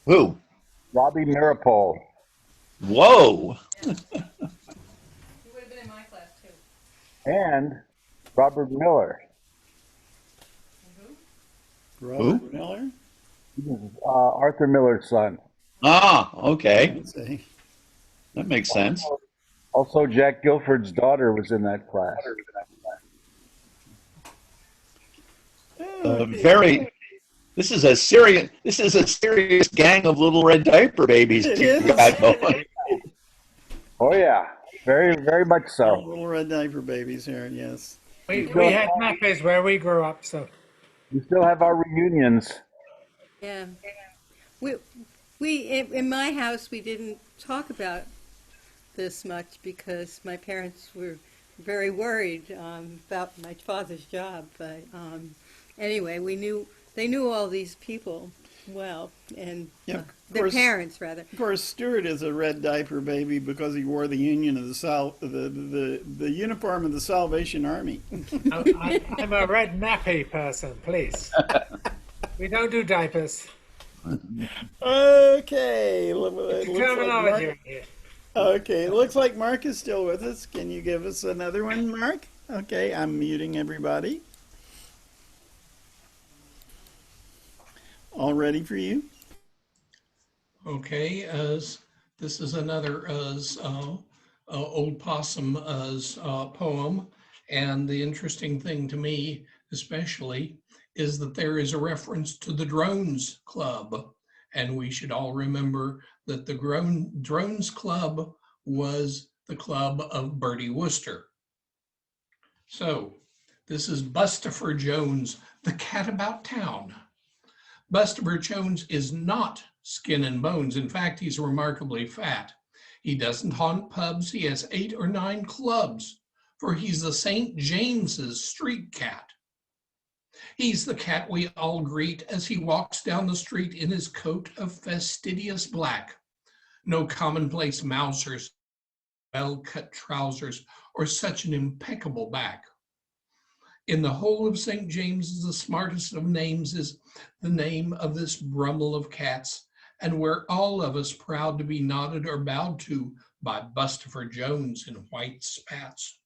Who? Robbie Mirapole. Whoa. He would have been in my class, too. And Robert Miller. Robert Miller? Arthur Miller's son. Ah, okay. That makes sense. Also, Jack Guilford's daughter was in that class. This is a serious gang of little red diaper babies you got going. Oh yeah, very, very much so. Little red diaper babies here, yes. We had nappies where we grew up, so. We still have our reunions. Yeah. We in my house, we didn't talk about this much because my parents were very worried about my father's job. But anyway, they knew all these people well, and their parents rather. Of course, Stuart is a red diaper baby because he wore the Union of the uniform of the Salvation Army. I'm a red nappy person, please. We don't do diapers. Okay. Okay, it looks like Mark is still with us. Can you give us another one, Mark? Okay, I'm muting everybody. All ready for you? Okay, as this is another Old Possum poem, and the interesting thing to me especially is that there is a reference to the Drones Club, and we should all remember that the Drones Club was the club of Bertie Wooster. So this is Bustopher Jones, the cat about town. Bustopher Jones is not skin and bones. In fact, he's remarkably fat. He doesn't haunt pubs. He has 8 or 9 clubs, for he's the St. James's street cat. He's the cat we all greet as he walks down the street in his coat of fastidious black. No commonplace mousers, well-cut trousers, or such an impeccable back. In the whole of St. James's, the smartest of names is the name of this brummel of cats, and we're all of us proud to be nodded or bowed to by Bustopher Jones in white spats.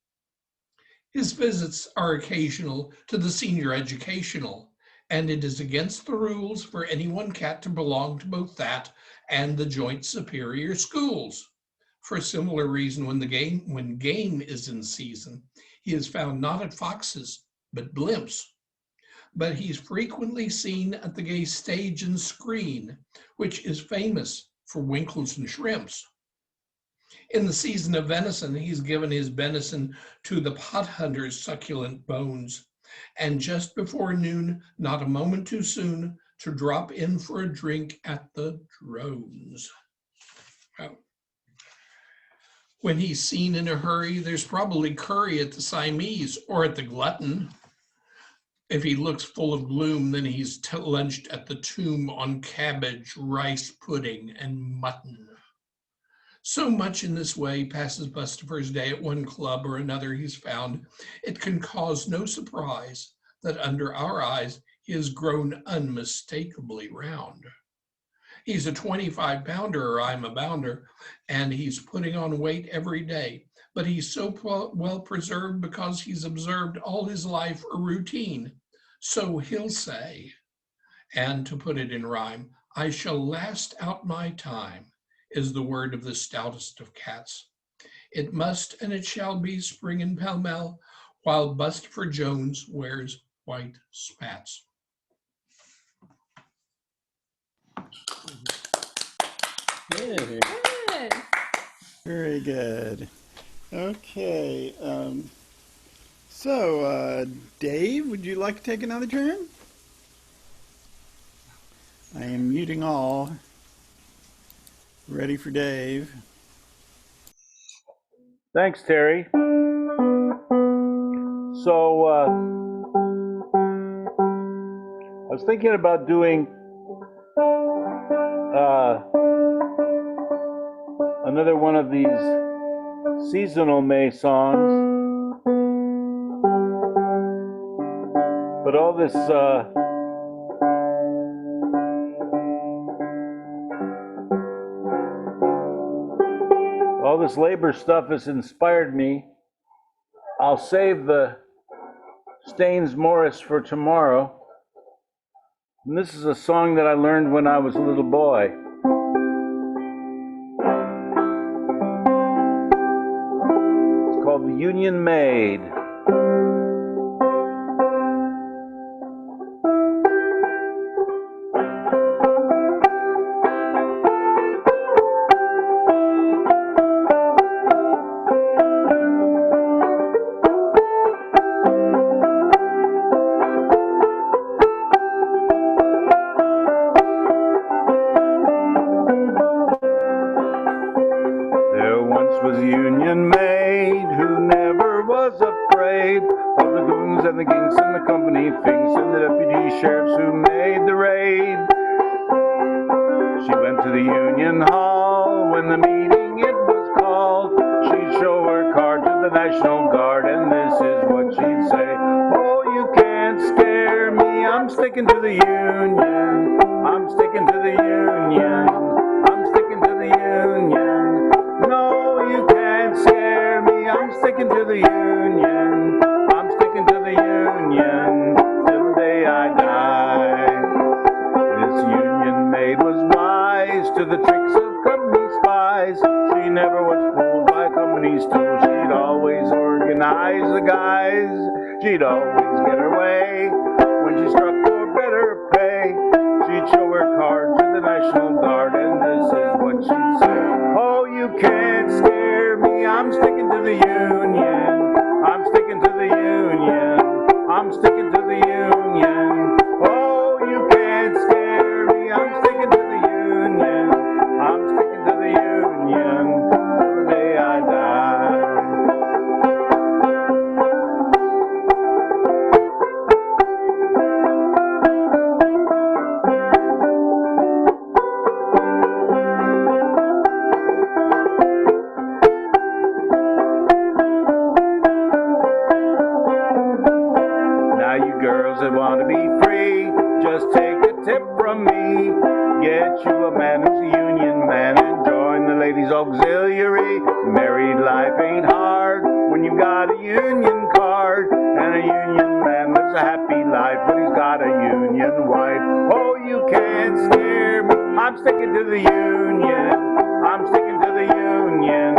His visits are occasional to the senior educational, and it is against the rules for any one cat to belong to both that and the joint superior schools. For a similar reason, when game is in season, he is found not at Fox's, but Blimp's. But he's frequently seen at the gay stage and screen, which is famous for winkles and shrimps. In the season of venison, he's given his venison to the pot hunter's succulent bones, and just before noon, not a moment too soon, to drop in for a drink at the Drones. Well, when he's seen in a hurry, there's probably curry at the Siamese or at the Glutton. If he looks full of gloom, then he's lunched at the Tomb on cabbage, rice pudding, and mutton. So much in this way passes Bustopher's day at one club or another he's found, it can cause no surprise that under our eyes he has grown unmistakably round. He's a 25-pounder, or I'm a bounder, and he's putting on weight every day, but he's so well preserved because he's observed all his life a routine. So he'll say, and to put it in rhyme, I shall last out my time, is the word of the stoutest of cats. It must and it shall be spring in Pall Mall, while Bustopher Jones wears white spats. Good. Very good. Okay. Dave, would you like to take another turn? I am muting all. Ready for Dave. Thanks, Terry. So, I was thinking about doing another one of these seasonal May songs, but all this labor stuff has inspired me. I'll save the Staines Morris for tomorrow. And this is a song that I learned when I was a little boy. It's called The Union Maid. She'd always get her way. When she struck for better pay, she'd show her card to the National Guard, and this is what she'd say. Oh, you can't scare me, I'm sticking to the Union. I'm sticking to the Union. I'm sticking to the Union. Oh, you can't scare me, I'm sticking to the Union. I'm sticking to the Union till the day I die. got you a man who's a union man and join the ladies auxiliary. Married life ain't hard when you got a union card. And a union man lives a happy life when he's got a union wife. Oh, you can't scare me. I'm sticking to the union. I'm sticking to the union.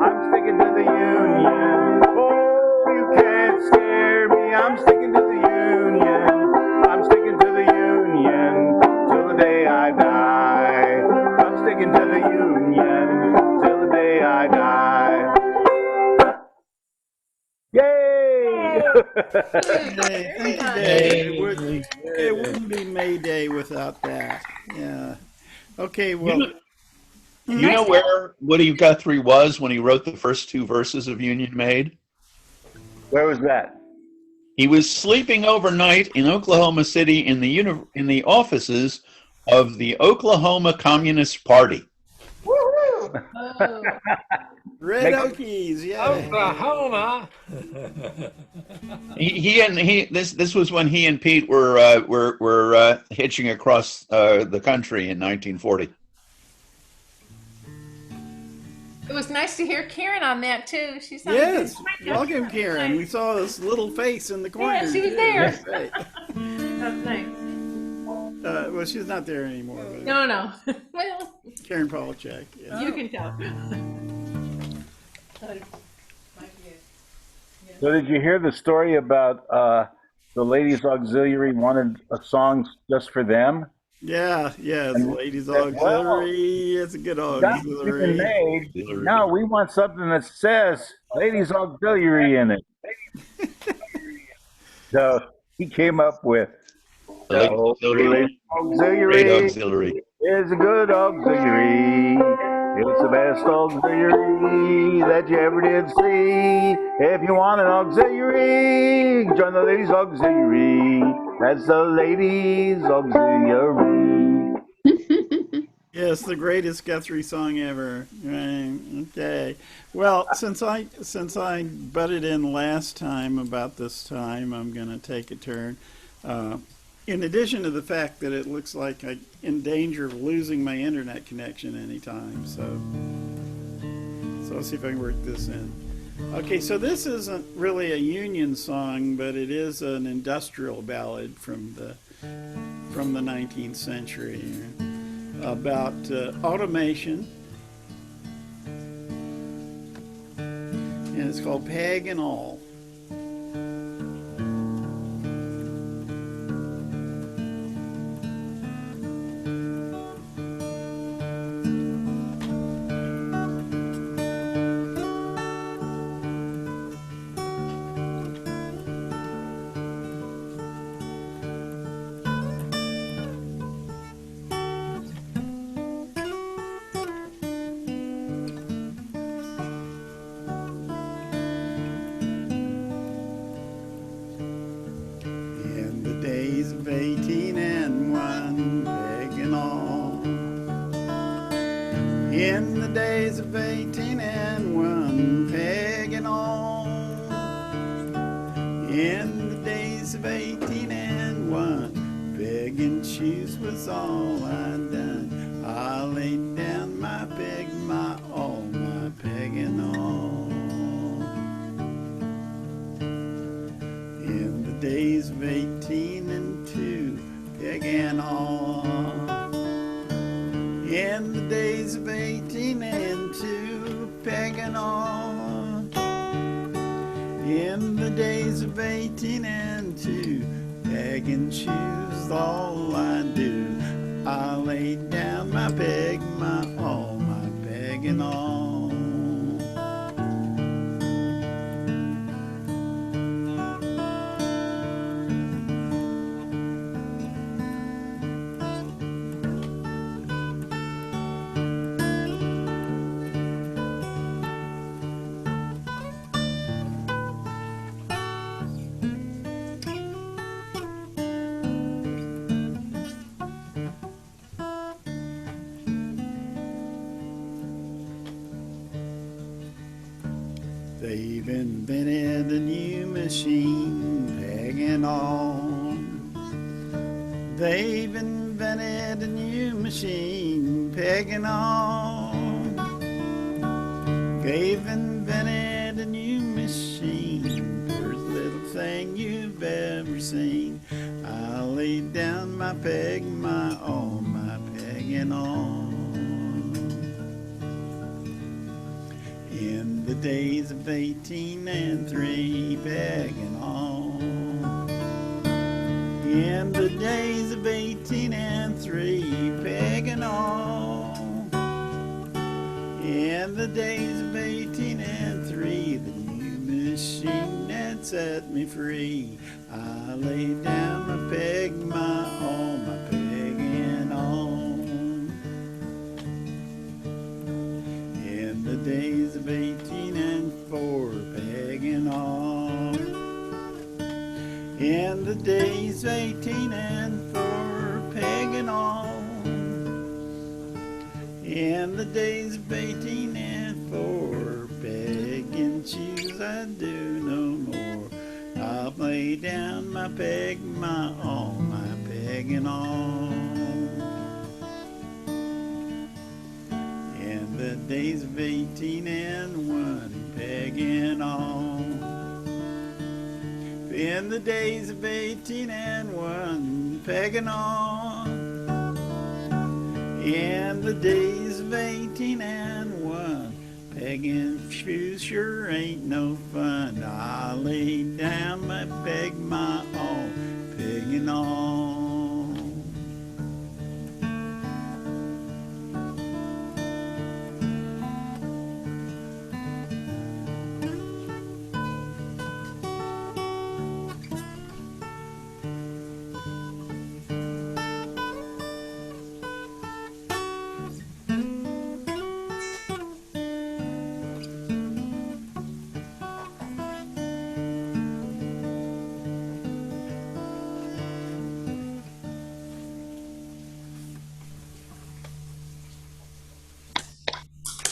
I'm sticking to the union. Oh, you can't scare me. I'm sticking to the union. I'm sticking to the union till the day I die. I'm sticking to the union till the day I die. Yay! Hey, thank you, Dave. It wouldn't be May Day without that. Yeah. Okay, well, You know where Woody Guthrie was when he wrote the first two verses of Union Maid? Where was that? He was sleeping overnight in Oklahoma City in the offices of the Oklahoma Communist Party. Red Okies, yeah. Oklahoma. This was when he and Pete were hitching across the country in 1940. It was nice to hear Karen on that too. She sounded Yes, good. welcome, Karen. We saw this little face in the corner. Yeah, she was too. there. That's right. That's nice. Well, she's not there anymore. But No. Well, Karen Polachek. Yeah. you can tell. So did you hear the story about the ladies auxiliary wanted a song just for them? Yeah, the ladies said, auxiliary. It's a good That's been auxiliary. made. No, we want something that says ladies auxiliary in it. So he came up with The ladies auxiliary. ladies auxiliary Great auxiliary. is a good auxiliary. It's the best auxiliary that you ever did see. If you want an auxiliary, join the ladies auxiliary. That's the ladies auxiliary. Yes, the greatest Guthrie song ever. Right. Okay. Well, since I butted in last time about this time, I'm going to take a turn. In addition to the fact that it looks like I'm in danger of losing my internet connection anytime, so let's see if I can work this in. Okay, so this isn't really a union song, but it is an industrial ballad from the 19th century about automation, and it's called Peg and All. In the days of 18 and 1, Peg and All. In the days of 18 and 1, Peg and All. In the days of 18 and 1, Peg and choose was all I'd done. I laid down my peg, my all, my peg and all. In the days of 18 and 2, Peg and All. In the days of 18 and 2, Peg and All. In the days of 18 and 2, Peg and choose all I do. I laid down my peg, my all, my peg and all. They've invented a new machine, Peg and All. They've invented invented a new machine, pegging on. Dave invented a new machine, first little thing you've ever seen. I laid down my peg, my all, my pegging on. In the days of 18 and 3, pegging on. In the days of 18 and 3, pegging on. In the days of 18 and 3, the new machine had set me free. I laid down my peg, my all, my pegging on. In the days of 18 and 4, pegging on. In the days of 18 and 4, pegging on. In the days of 18 and 4, peg and choose I do no more. I'll lay down my peg, my all, my pegging on. In the days of 18 and 1, pegging on. In the days of 18 and 1, pegging on. In the days of 18 and 1, pegging shoes sure ain't no fun. I laid down my peg, my all, pegging on.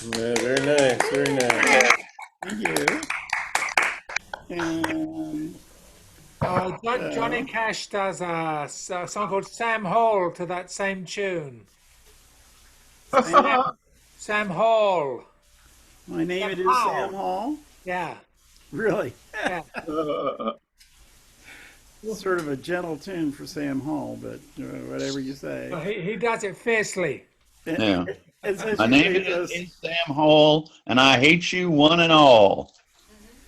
Yeah, very nice, very nice. Thank you. And Johnny Cash does a song called Sam Hall to that same tune. Sam Hall. my name Sam it is Hall. Sam Hall. Yeah. Really? Yeah. Sort of a gentle tune for Sam Hall, but whatever you say. Well, he does it fiercely. Yeah. It's My name is Sam Hall, and I hate you one and all.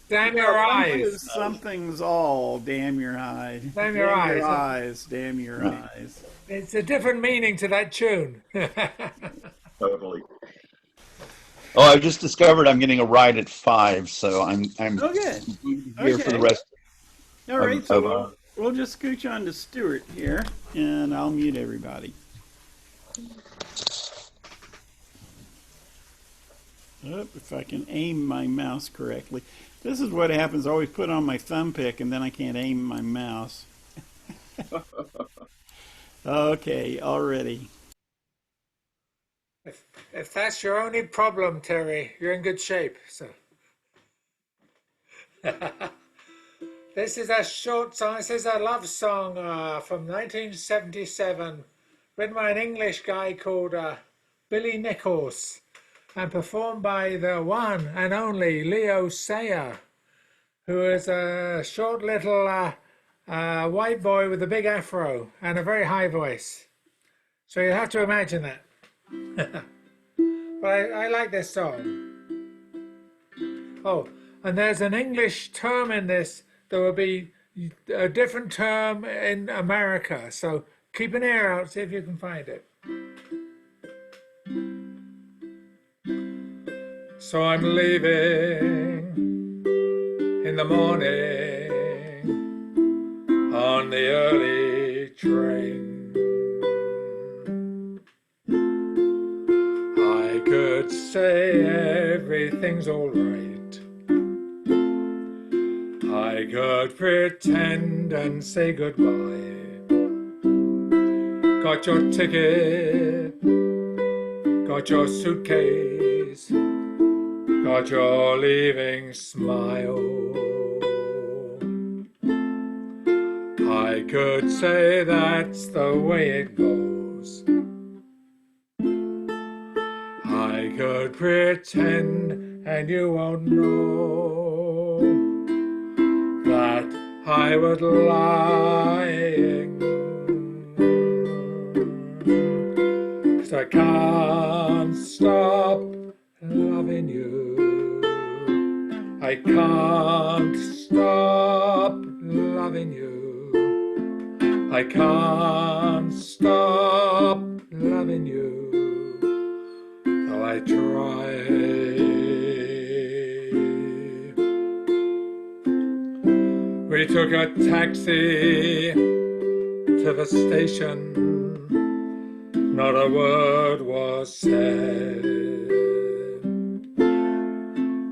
Damn your eyes. Something's all. Damn your eyes. Damn your eyes. eyes. Damn your eyes. It's a different meaning to that tune. Totally. Oh, I just discovered I'm getting a ride at 5, so I'm Oh, good. here for the rest. All right, so we'll just scooch on to Stuart here, and I'll mute everybody. If I can aim my mouse correctly. This is what happens. I always put on my thumb pick, and then I can't aim my mouse. Okay, already. If that's your only problem, Terry, you're in good shape. So this is a short song. This is a love song from 1977, written by an English guy called Billy Nichols, and performed by the one and only Leo Sayer, who is a short little white boy with a big afro and a very high voice. So you have to imagine that. But I like this song. Oh, and there's an English term in this. There will be a different term in America. So keep an ear out, see if you can find it. So I'm leaving in the morning on the early train. I could say everything's all right. I could pretend and say goodbye. Got your ticket, got your suitcase, got your leaving smile. I could say that's the way it goes. close. I could pretend and you won't know that I was lying, 'cause I can't stop loving you. I can't stop loving you. I can't stop loving you, though I try. We took a taxi to the station. Not a word was said.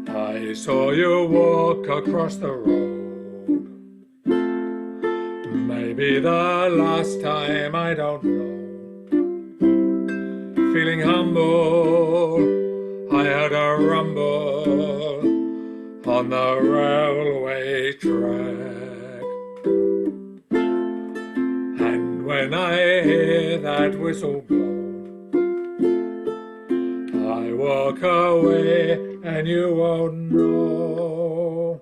I saw you walk across the road. Maybe the last time, I don't know. Feeling humble, I heard a rumble on the railway track. And when I hear that whistle blow, I walk away and you won't know.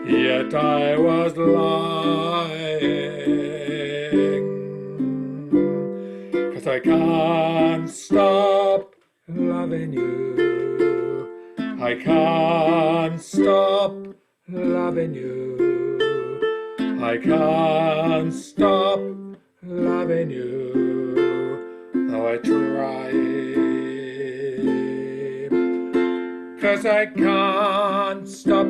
Yet I was lying, 'cause I can't stop loving you. I can't stop loving you. I can't stop loving you, though I try. 'Cause I can't stop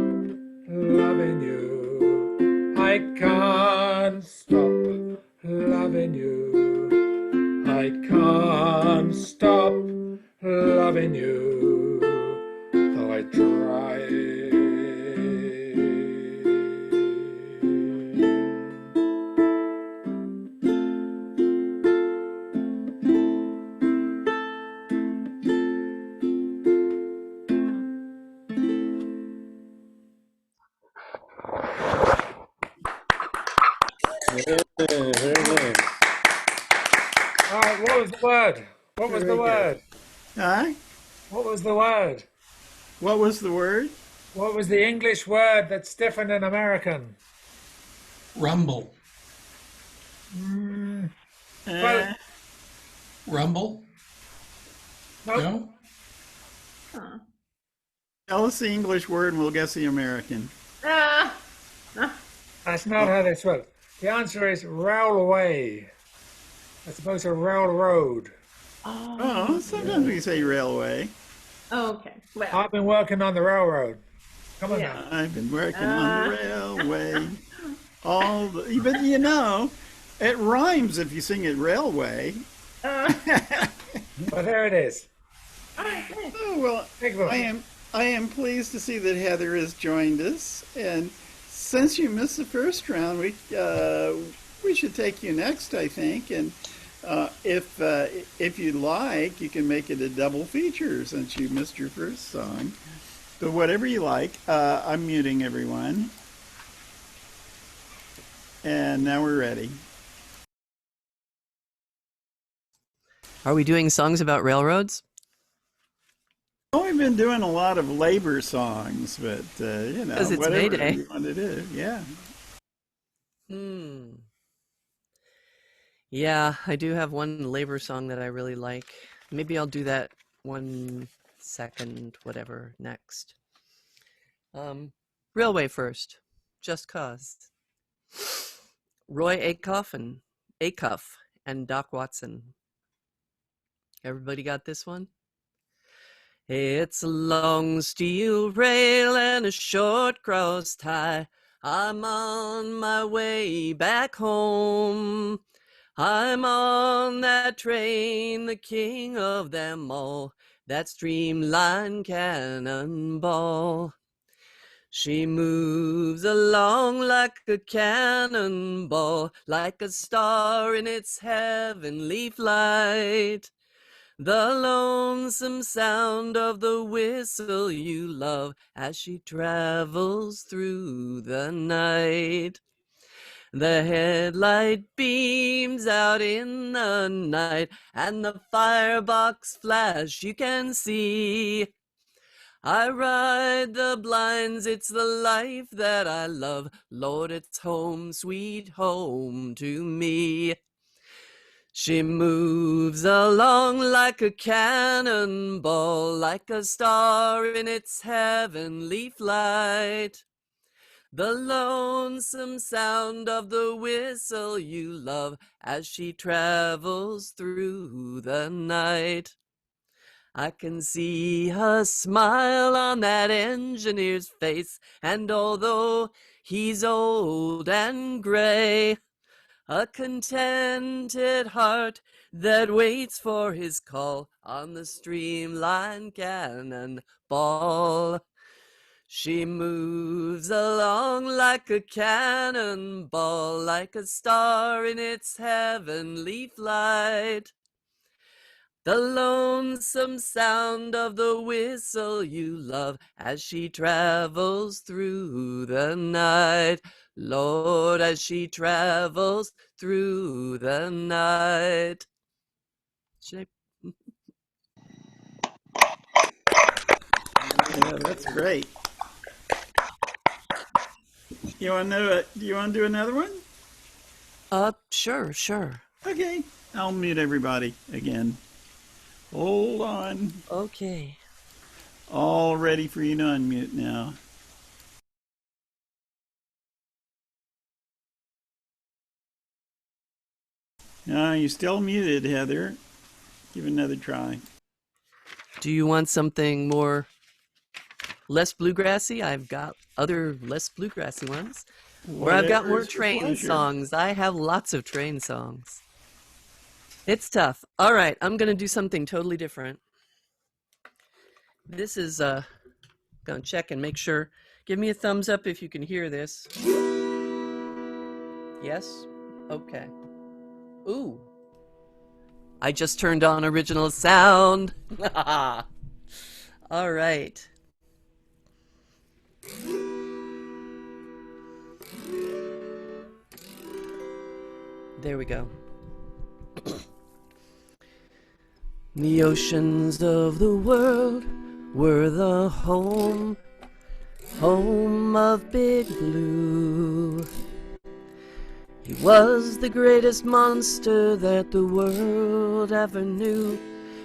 loving you. I can't stop loving you. I can't stop loving you, though I try. Yeah, very nice. All right, what was the word? What was the Very good. word? Huh? What was the word? What was the word? What was the English word that's different than American? Rumble. Well, Rumble? nope. No? Huh. Tell us the English word and we'll guess the American. That's not how this works. The answer is railway, as opposed to railroad. Oh, sometimes we say railway. Okay. Well, I've been working on the railroad. Come on Yeah. now. I've been working on the railway. But you know, it rhymes if you sing it railway. But there it is. all right, nice. Oh, well, Big one. I am pleased to see that Heather has joined us, and since you missed the first round, we should take you next, I think, and if you'd like, you can make it a double feature since you missed your first song. But whatever you like, I'm muting everyone, and now we're ready. Are we doing songs about railroads? Oh, we've been doing a lot of labor songs, but you know, 'Cause it's whatever May Day. you want to do, yeah. Yeah, I do have one labor song that I really like. Maybe I'll do that one second, whatever, next. Railway first, just 'cause. Roy Acuff and Doc Watson. Everybody got this one? It's a long steel rail and a short cross tie. I'm on my way back home. I'm on that train, the king of them all, that streamlined cannonball. She moves along like a cannonball, like a star in its heavenly flight. The lonesome sound of the whistle you love as she travels through the night. The headlight beams out in the night, and the firebox flash you can see. I ride the blinds, it's the life that I love. Lord, it's home, sweet home to me. She moves along like a cannonball, like a star in its heavenly flight. The lonesome sound of the whistle you love as she travels through the night. I can see her smile on that engineer's face, and although he's old and gray, a contented heart that waits for his call on the streamlined cannonball. She moves along like a cannonball, like a star in its heavenly flight. The lonesome sound of the whistle you love as she travels through the night. Lord, as she travels through the night. Should Yeah, that's great. You want to do you want to do another one? Sure. Okay, I'll mute everybody again. Hold on. Okay. All ready for you to unmute now. No, you're still muted, Heather. Give it another try. Do you want something less bluegrassy? I've got other less bluegrassy ones. Or I've got more Whatever's your train pleasure. songs. I have lots of train songs. It's tough. All right, I'm going to do something totally different. This is, going to check and make sure. Give me a thumbs up if you can hear this. Yes? Okay. Ooh. I just turned on original sound. All right. There we go. The oceans of the world were the home of Big Blue. He was the greatest monster that the world ever knew,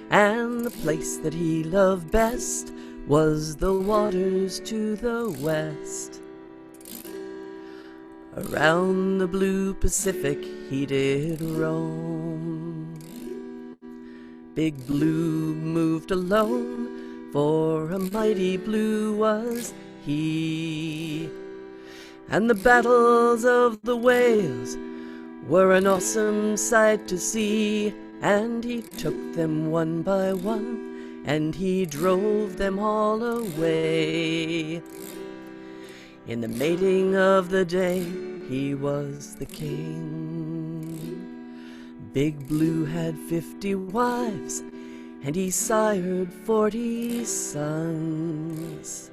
and the place that he loved best was the waters to the west. Around the blue Pacific he did roam. Big Blue moved alone, for a mighty blue was he. And the battles of the whales were an awesome sight to see, and he took them one by one, and he drove them all away. In the mating of the day, he was the king. Big Blue had 50 wives, and he sired 40 sons.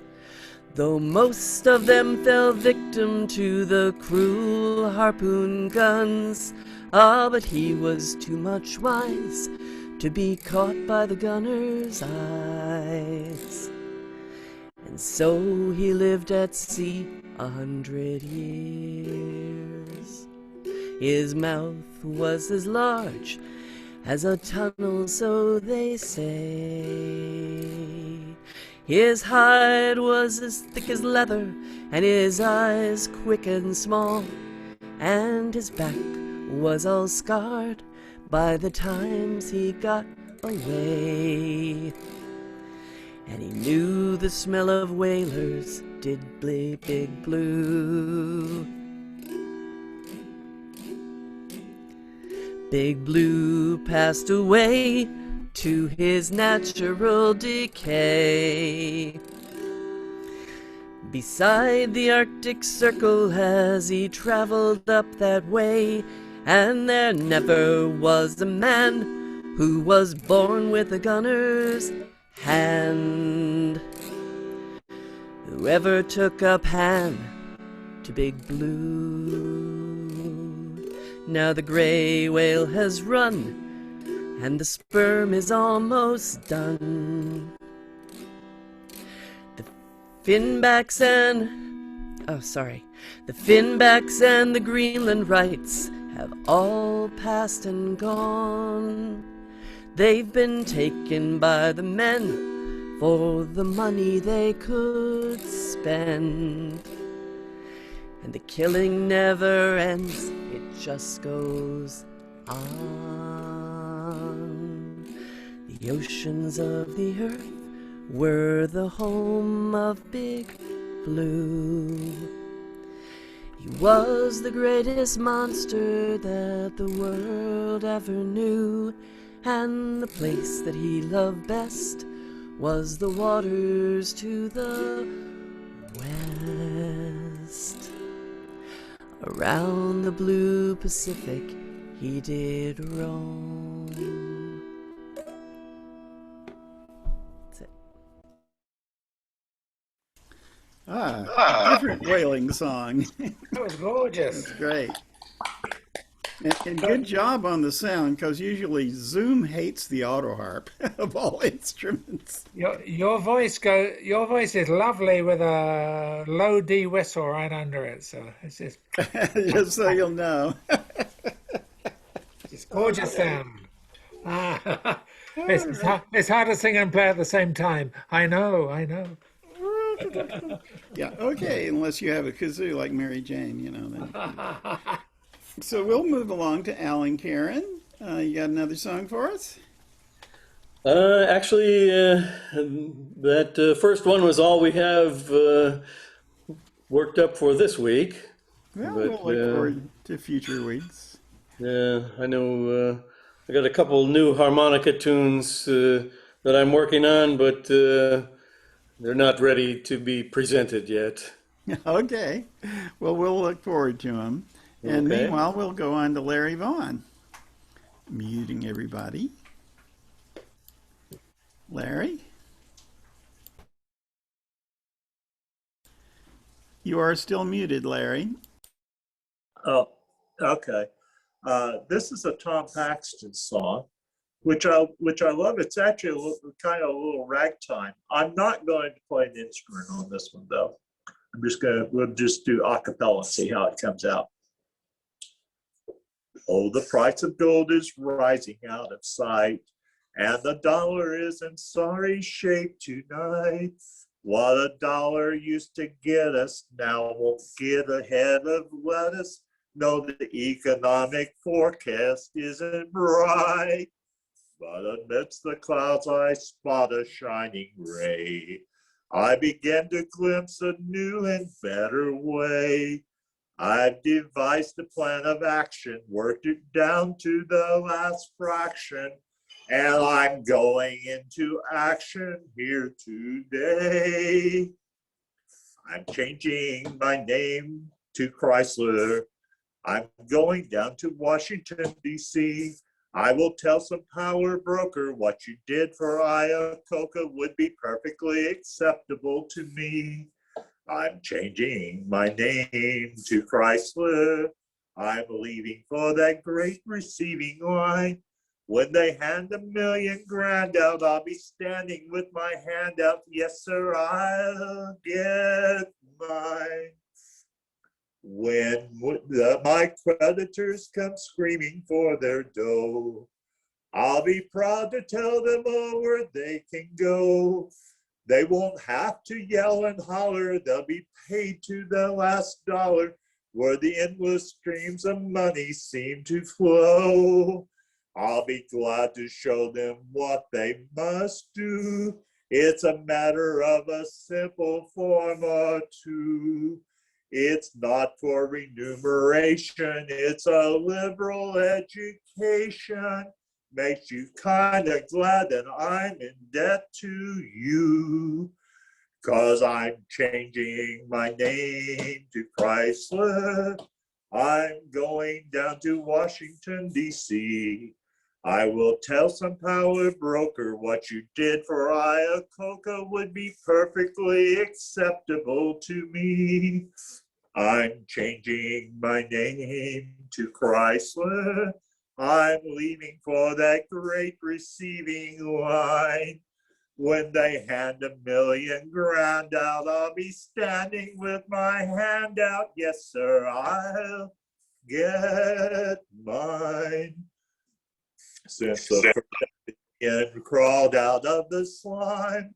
Though most of them fell victim to the cruel harpoon guns, but he was too much wise to be caught by the gunner's eyes. And so he lived at sea 100 years. His mouth was as large as a tunnel, so they say. His hide was as thick as leather, and his eyes quick and small, and his back was all scarred by the times he got away. And he knew the smell of whalers, did Big Blue. Big Blue passed away to his natural decay. Beside the Arctic Circle as he traveled up that way, and there never was a man who was born with a gunner's hand. Whoever took up hand to Big Blue. Now the gray whale has run, and the sperm is almost done. The finbacks and the Greenland rights have all passed and gone. They've been taken by the men for the money they could spend. And the killing never ends, it just goes on. The oceans of the earth were the home of Big Blue. He was the greatest monster that the world ever knew, and the place that he loved best was the waters to the west. Around the blue Pacific he did roam. That's it. Different whaling song. That was gorgeous. That's great. And good job on the sound, because usually Zoom hates the auto harp of all instruments. Your voice is lovely with a low D whistle right under it. So it's just Just so you'll know. it's gorgeous sound. It's hard to sing and play at the same time. I know. Yeah, okay, unless you have a kazoo like Mary Jane, then. So we'll move along to Alan Karen. You got another song for us? Actually, that first one was all we have worked up for this week. Well, But, we'll look forward to future weeks. Yeah, I know I got a couple new harmonica tunes that I'm working on, but they're not ready to be presented yet. Okay, well, we'll look forward to them. And Okay. meanwhile, we'll go on to Larry Vaughn. Muting everybody. Larry? You are still muted, Larry. Oh, okay. This is a Tom Paxton song, which I love. It's actually kind of a little ragtime. I'm not going to play an instrument on this one though. We'll just do a cappella and see how it comes out. Oh, the price of gold is rising out of sight, and the dollar is in sorry shape tonight. What a dollar used to get us now won't get ahead of lettuce. No, the economic forecast isn't bright. But amidst the clouds I spot a shining ray. I begin to glimpse a new and better way. I've devised a plan of action, worked it down to the last fraction, and I'm going into action here today. I'm changing my name to Chrysler. I'm going down to Washington, D.C. I will tell some power broker what you did for Iacocca would be perfectly acceptable to me. I'm changing my name to Chrysler. I'm leaving for that great receiving line. When they hand $1 million grand out, I'll be standing with my hand out. Yes, sir, I'll get mine. When my creditors come screaming for their dough, I'll be proud to tell them all where they can go. They won't have to yell and holler. They'll be paid to the last dollar, where the endless streams of money seem to flow. I'll be glad to show them what they must do. It's a matter of a simple form or two. It's not for remuneration. It's a liberal education. Makes you kind of glad that I'm in debt to you. 'Cause I'm changing my name to Chrysler. I'm going down to Washington, D.C. I will tell some power broker what you did for Iacocca would be perfectly acceptable to me. I'm changing my name to Chrysler. I'm leaving for that great receiving line. When they hand $1 million out, I'll be standing with my hand out. Yes, sir, I'll get mine. Since the first million crawled out of the slime,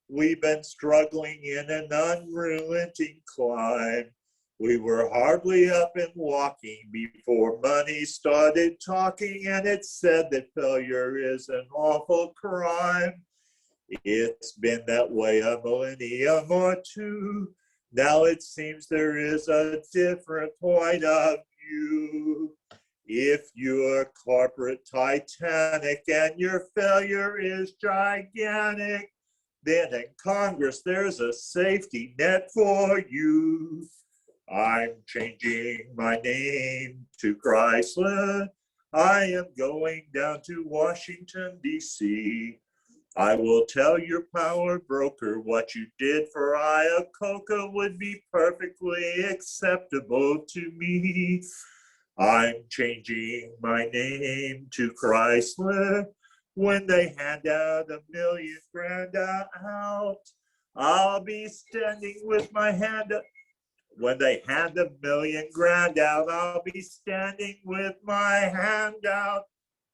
we've been struggling in an unrelenting climb. We were hardly up and walking before money started talking, and it said that failure is an awful crime. It's been that way a millennium or two. Now it seems there is a different point of view. If you're corporate Titanic and your failure is gigantic, then in Congress there's a safety net for you. I'm changing my name to Chrysler. I am going down to Washington, D.C. I will tell your power broker what you did for Iacocca would be perfectly acceptable to me. I'm changing my name to Chrysler. When they hand out $1 million out, I'll be standing with my hand up. When they hand $1 million out, I'll be standing with my hand out.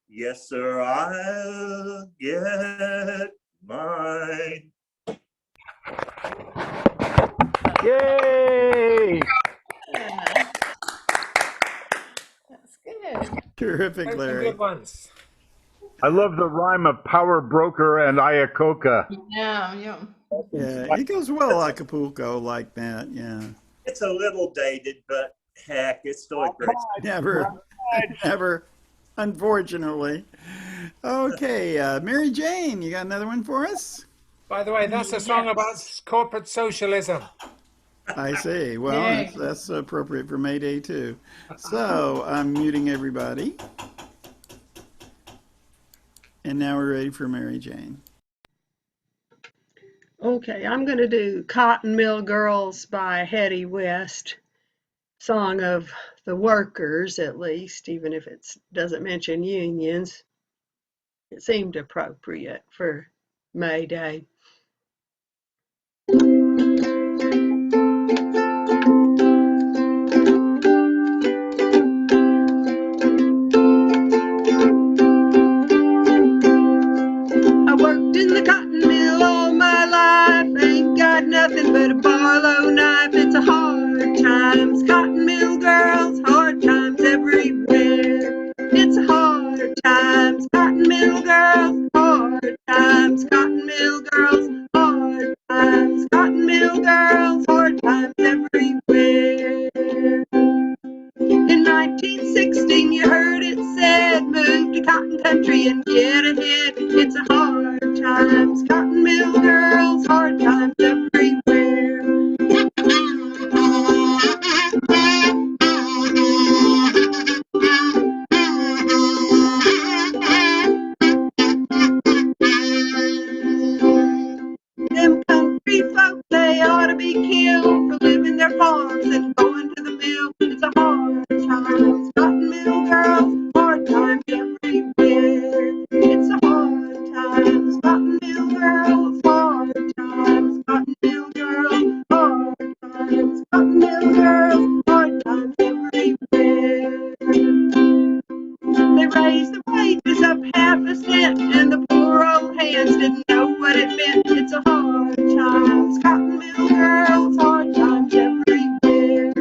Yes, sir, I'll get mine. Yay! That's good. Terrific, Those are Larry. good ones. I love the rhyme of power broker and Iacocca. Yeah, yeah. Yeah, it goes well, Acapulco, like that. Yeah. It's a little dated, but heck, it's still a great. Never, unfortunately. Okay, Mary Jane, you got another one for us? By the way, that's a song about corporate socialism. I see. Well, that's appropriate for May Day, too. So I'm muting everybody. And now we're ready for Mary Jane. Okay, I'm going to do Cotton Mill Girls by Hetty West. Song of the workers, at least, even if it doesn't mention unions. It seemed appropriate for May Day. I worked in the cotton mill all my life, ain't got nothing but a Barlow knife. It's a hard times, cotton mill girls, hard times everywhere. It's a hard times, cotton mill girls, hard times, cotton mill girls, hard times, cotton mill girls, hard times everywhere. In 1916 you heard it said, move to cotton country and get ahead. It's a hard times, cotton mill girls, hard times everywhere. Them country folk, they ought to be killed for living their farms and going to the mill. It's a hard times, cotton mill girls, hard times everywhere. It's a hard times, cotton mill girls, hard times, cotton mill girls, hard times, cotton mill girls, hard times everywhere. They raised the wages up half a cent, and the poor old hands didn't know what it meant. It's a hard times, cotton mill girls, hard times everywhere.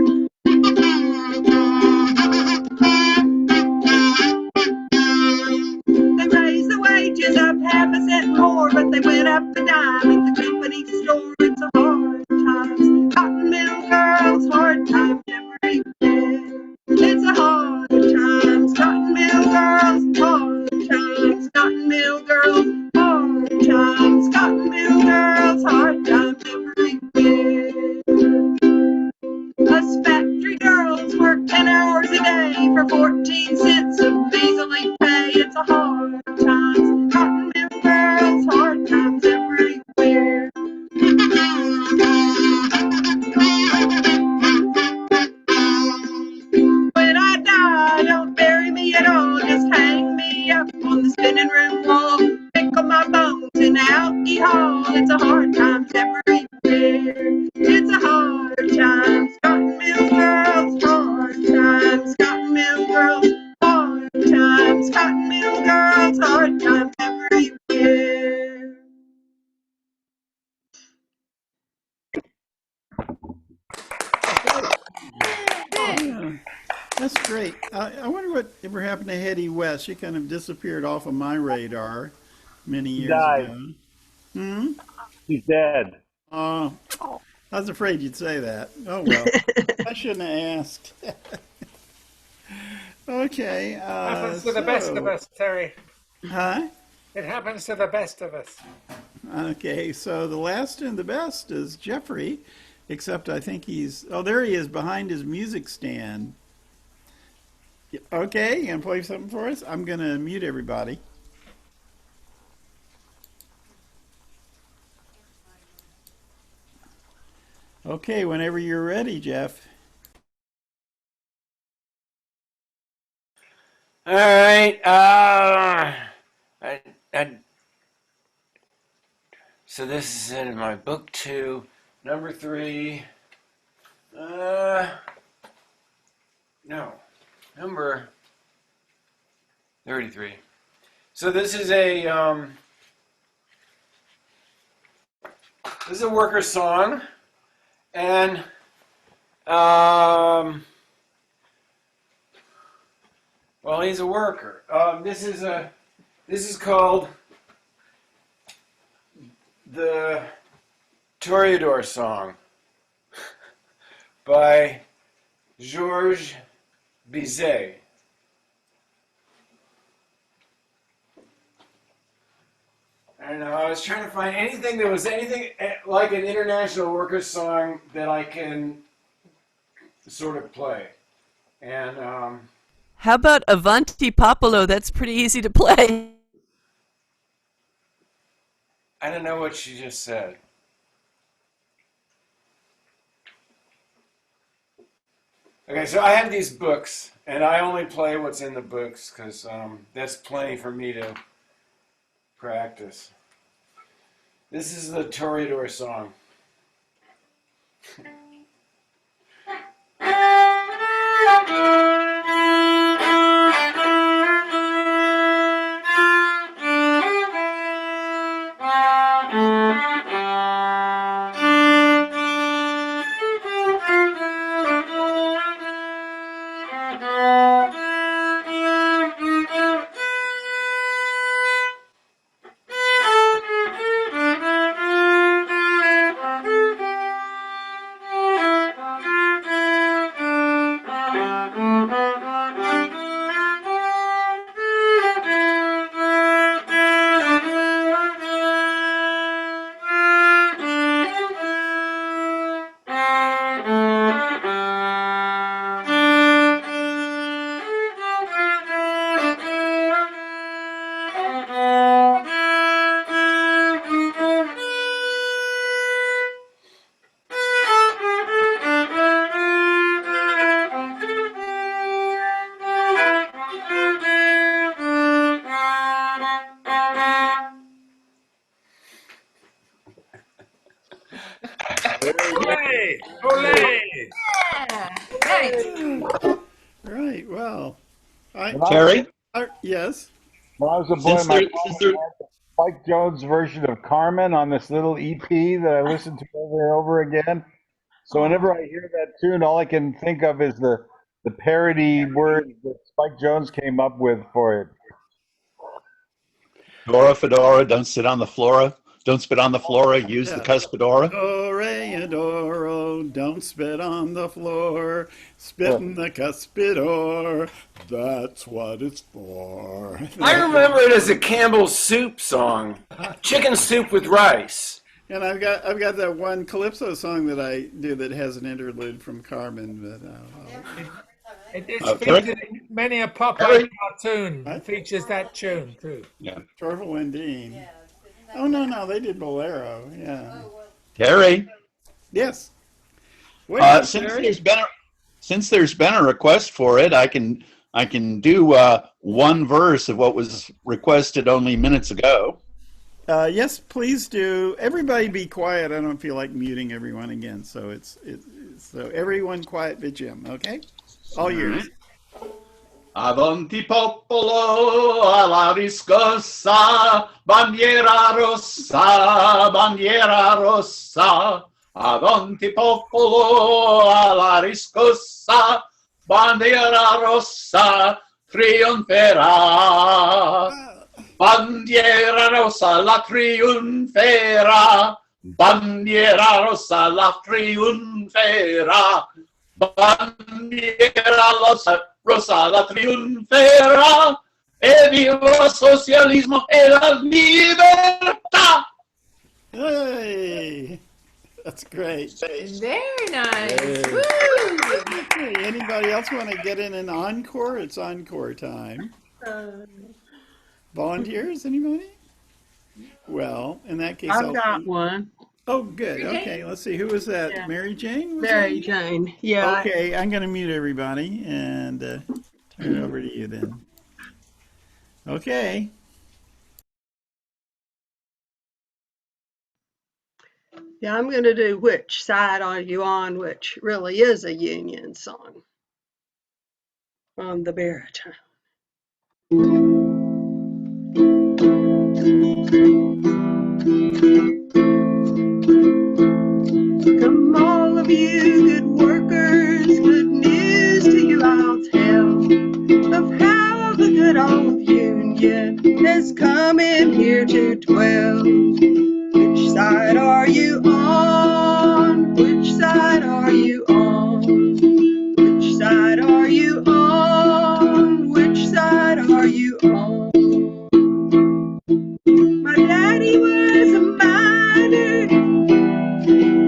They raised the wages up half a cent more, but they went up a dime at the company store. It's a hard times, cotton mill girls, hard times everywhere. It's a hard times, cotton mill girls, hard times, cotton mill girls, hard times, cotton mill girls, hard times everywhere. Us factory girls work 10 hours a day for 14 cents of measly pay. It's a hard times, cotton mill girls, hard times everywhere. in Alky Hall. It's a hard times everywhere. It's a hard times, cotton mill girls, hard times, cotton mill girls, hard times, cotton mill girls, hard times everywhere. Yeah, that's great. I wonder what ever happened to Hetty West. She kind of disappeared off of my radar many years died. ago. Hmm? She's dead. I was afraid you'd say that. Oh, well. I shouldn't have asked. Okay. Happens to the best of us, Terry. Huh? It happens to the best of us. Okay, so the last and the best is Jeffrey, except I think he's, oh, there he is behind his music stand. Okay, you gonna play something for us? I'm gonna mute everybody. Okay, whenever you're ready, Jeff. All right. So this is in my book 2, number 3. No, number 33. So this is a worker song, and well, he's a worker. This is called the Toreador Song by Georges Bizet. I don't know. I was trying to find anything that was anything like an international workers' song that I can sort of play, and How about Avanti Popolo? That's pretty easy to play. I don't know what she just said. Okay, so I have these books, and I only play what's in the books because that's plenty for me to practice. This is the Toreador Song. Olé! Olé! Right, well. Terry? Yes? When I was a boy, my mom had Spike Jones' version of Carmen on this little EP that I listened to over and over again. So whenever I hear that tune, all I can think of is the parody words that Spike Jones came up with for it. Dora Fedora, don't sit on the flora. Don't spit on the flora, use the cuspidora. Doro, don't spit on the floor. Spit in the cuspidor. That's what it's for. I remember it as a Campbell's soup song, chicken soup with rice. And I've got that one calypso song that I do that has an interlude from Carmen. But It's featured in many a Popeye cartoon. It features that tune too. Yeah. Torval and Dean. Oh no, they did Bolero. Yeah. Terry, Yes. Wait, since there's been a request for it, I can do one verse of what was requested only minutes ago. Yes, please do. Everybody be quiet. I don't feel like muting everyone again. So so everyone quiet but Jim, okay? All yours. Avanti popolo alla riscossa, bandiera rossa, bandiera rossa. Avanti popolo alla riscossa, bandiera rossa, trionferà. Bandiera rossa la trionfera, bandiera rossa la trionfera, bandiera rossa la trionfera, e viva il socialismo e la libertà! Hey, that's great. Very nice. Hey. Woo! Okay, anybody else want to get in an encore? It's encore time. Volunteers, anybody? Well, in that case, I've got one. Oh, good. Okay, let's see. Who was that? Yeah. Mary Jane? Was Mary that? Jane. Yeah. Okay, I'm going to mute everybody and turn it over to you then. Okay. Yeah, I'm going to do Which Side Are You On, which really is a Union song on the baritone. Come all of you good workers, good news to you I'll tell of how the good old Union has come in here to dwell. Which side are you on? Which side are you on? Which side are you on? Which side are you on? My daddy was a miner,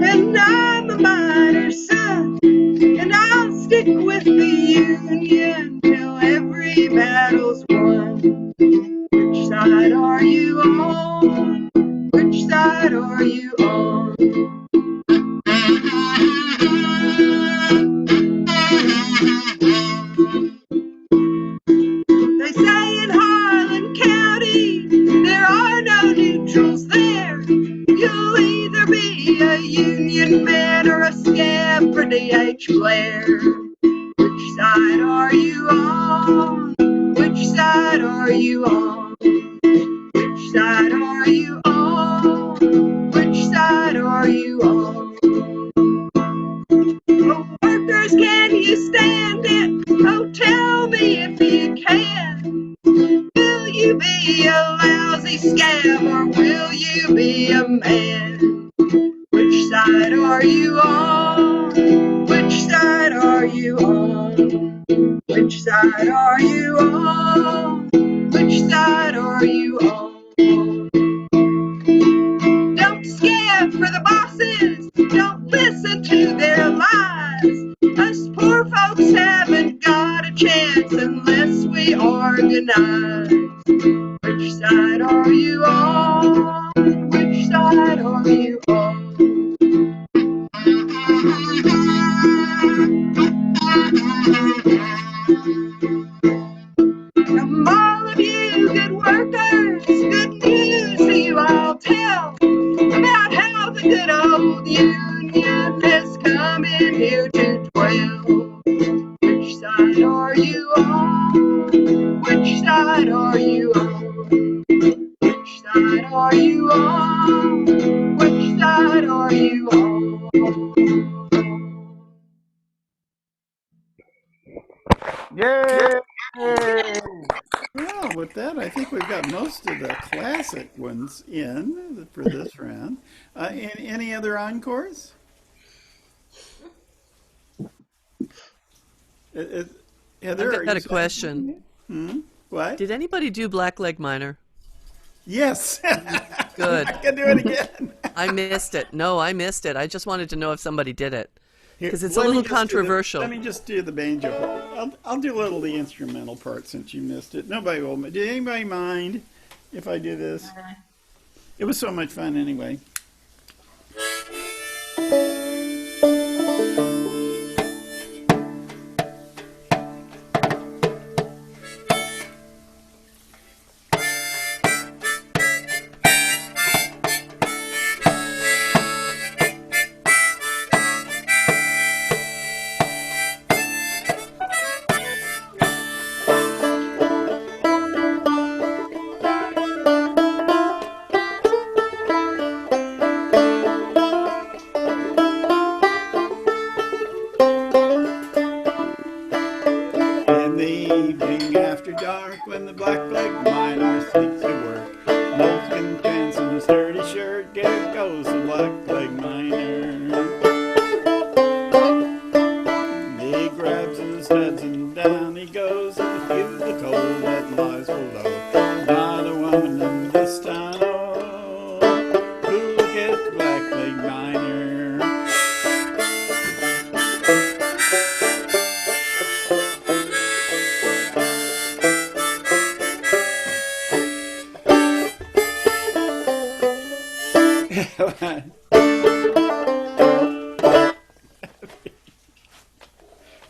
and I'm a miner's son, and I'll stick with the Union till every battle's won. Which side are you on? Which side are you on? They say in Harlan County there are no neutrals there. You'll either be a Union man or a scab for D.H. Blair. Which side are you on? Which side are you on? Which side are you on? Which side are you on? Oh, workers, can you stand it? Oh, tell me if you can. Will you be a lousy scab or will you be a man? Which side are you on? Which side are you on? Which side are you on? Which side are you on? Don't scab for the bosses. Don't listen to their lies. Us poor folks haven't got a chance unless we organize. Which side are you on? Which side are you on? Come all of you good workers, good news to you I'll tell about how the good old Union has come in here to dwell. Which side are you on? Which side are you on? Which side are you on? Which side are you on? Yay! Well, with that, I think we've got most of the classic ones in for this round. Any other encores? Heather, I've got a question. What? Did anybody do Blackleg Miner? Yes. Good. I can do it again. I missed it. No, I missed it. I just wanted to know if somebody did it. Because it's a Let me little just do the- controversial. let me just do the banjo part. I'll do a little of the instrumental part since you missed it. Nobody will. Did anybody mind if I do this? It was so much fun anyway. goes the black-leg miner. He grabs his heads and down he goes to view the coal that lies below. Not a woman in this town, oh, who look at the black-leg miner.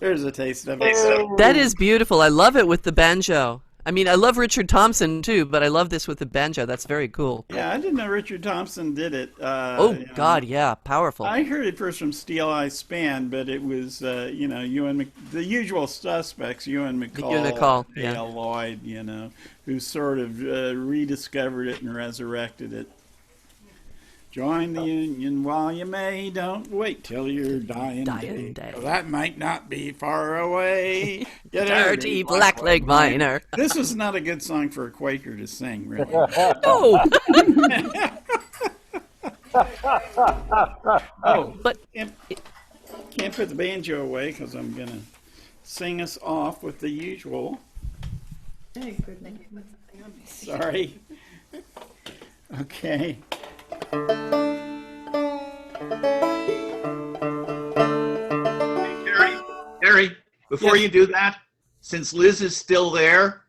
There's a taste of it. That is beautiful. I love it with the banjo. I mean, I love Richard Thompson too, but I love this with the banjo. That's very cool. Yeah, I didn't know Richard Thompson did it. Oh, God, yeah, powerful. I heard it first from Steel Eye Span, but it was, you know, the usual suspects, Ewan McCall, yeah. A.L. Lloyd, you know, who sort of rediscovered it and resurrected it. Join the Union while you may. Don't wait till your dying day. Well, that might not be far away. Get Dirty black-leg miner. This is not a good song for a Quaker to sing, really. No. Oh, but can't put the banjo away because I'm going to sing us off with the usual. Sorry. Okay. Gary, before you do that, since Liz is still there,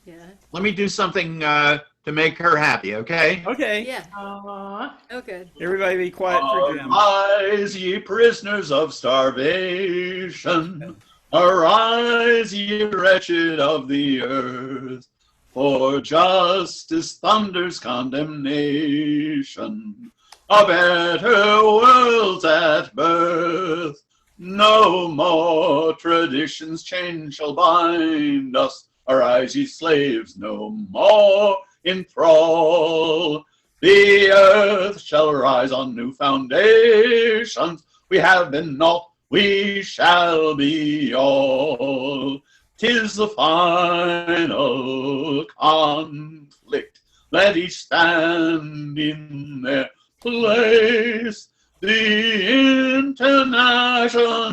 Yeah. let me do something to make her happy, okay? Okay. Yeah. Oh, good. Everybody be quiet for Jim. Arise, ye prisoners of starvation. Arise, ye wretched of the earth. For justice thunders condemnation. A better world's at birth. No more traditions chain shall bind us. Arise, ye slaves, no more in thrall. The earth shall rise on new foundations. We have been naught, we shall be all. 'Tis the final conflict. Let each stand in their place. The international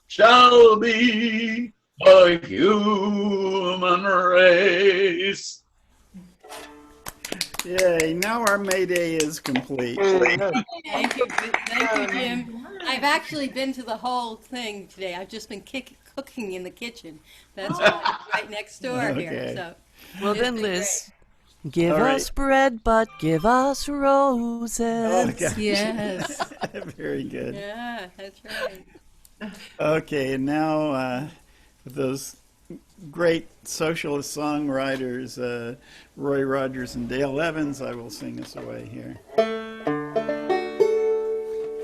shall be a human race. Yay, now our May Day is complete. Thank you, Jim. I've actually been to the whole thing today. I've just been cooking in the kitchen. That's right next door here. Okay. So, Well it's then, been Liz, give All right. us bread, but give us roses. Oh, gosh. Yes. Very good. Yeah, that's right. Okay, and now with those great socialist songwriters, Roy Rogers and Dale Evans, I will sing us away here.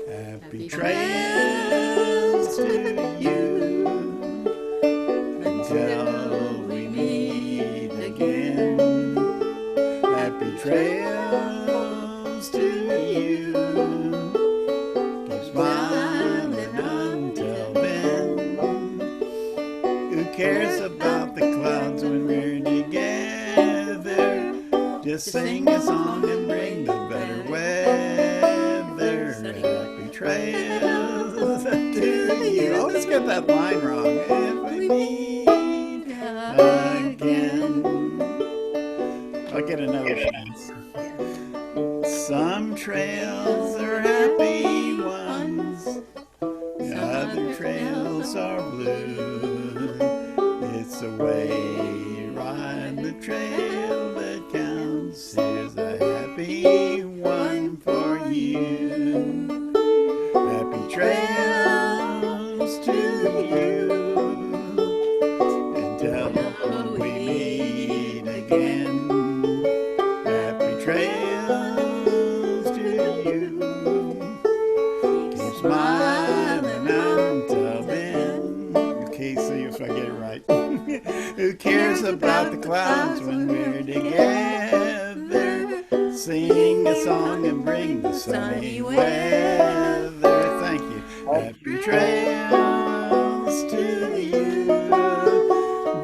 Happy trails to you until we meet again. Happy trails to you. Keep smiling until then. Who cares about the clouds when we're together? Just sing a song and bring the better weather. Happy trails to you. I always get that line wrong. If we meet again. I'll get another chance. Some trails are happy ones. The other trails are blue. It's the way you ride the trail that counts. Here's a happy one for you. Happy trails to you until we meet again. Happy trails to you. Keep smiling until then. Okay, see if I get it right. Who cares about the clouds when we're together? Sing a song and bring the sunny weather. Thank you. Happy trails to you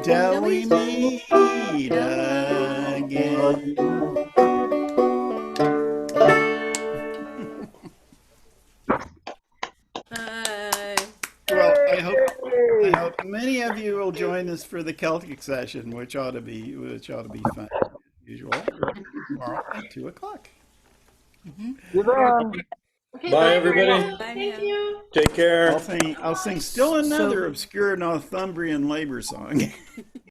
till we meet again. will join us for the Celtic session, which ought to be fun as usual. Tomorrow at 2:00. Okay, Bye, everybody. Thank you. Take care. I'll sing still another obscure Northumbrian labor song.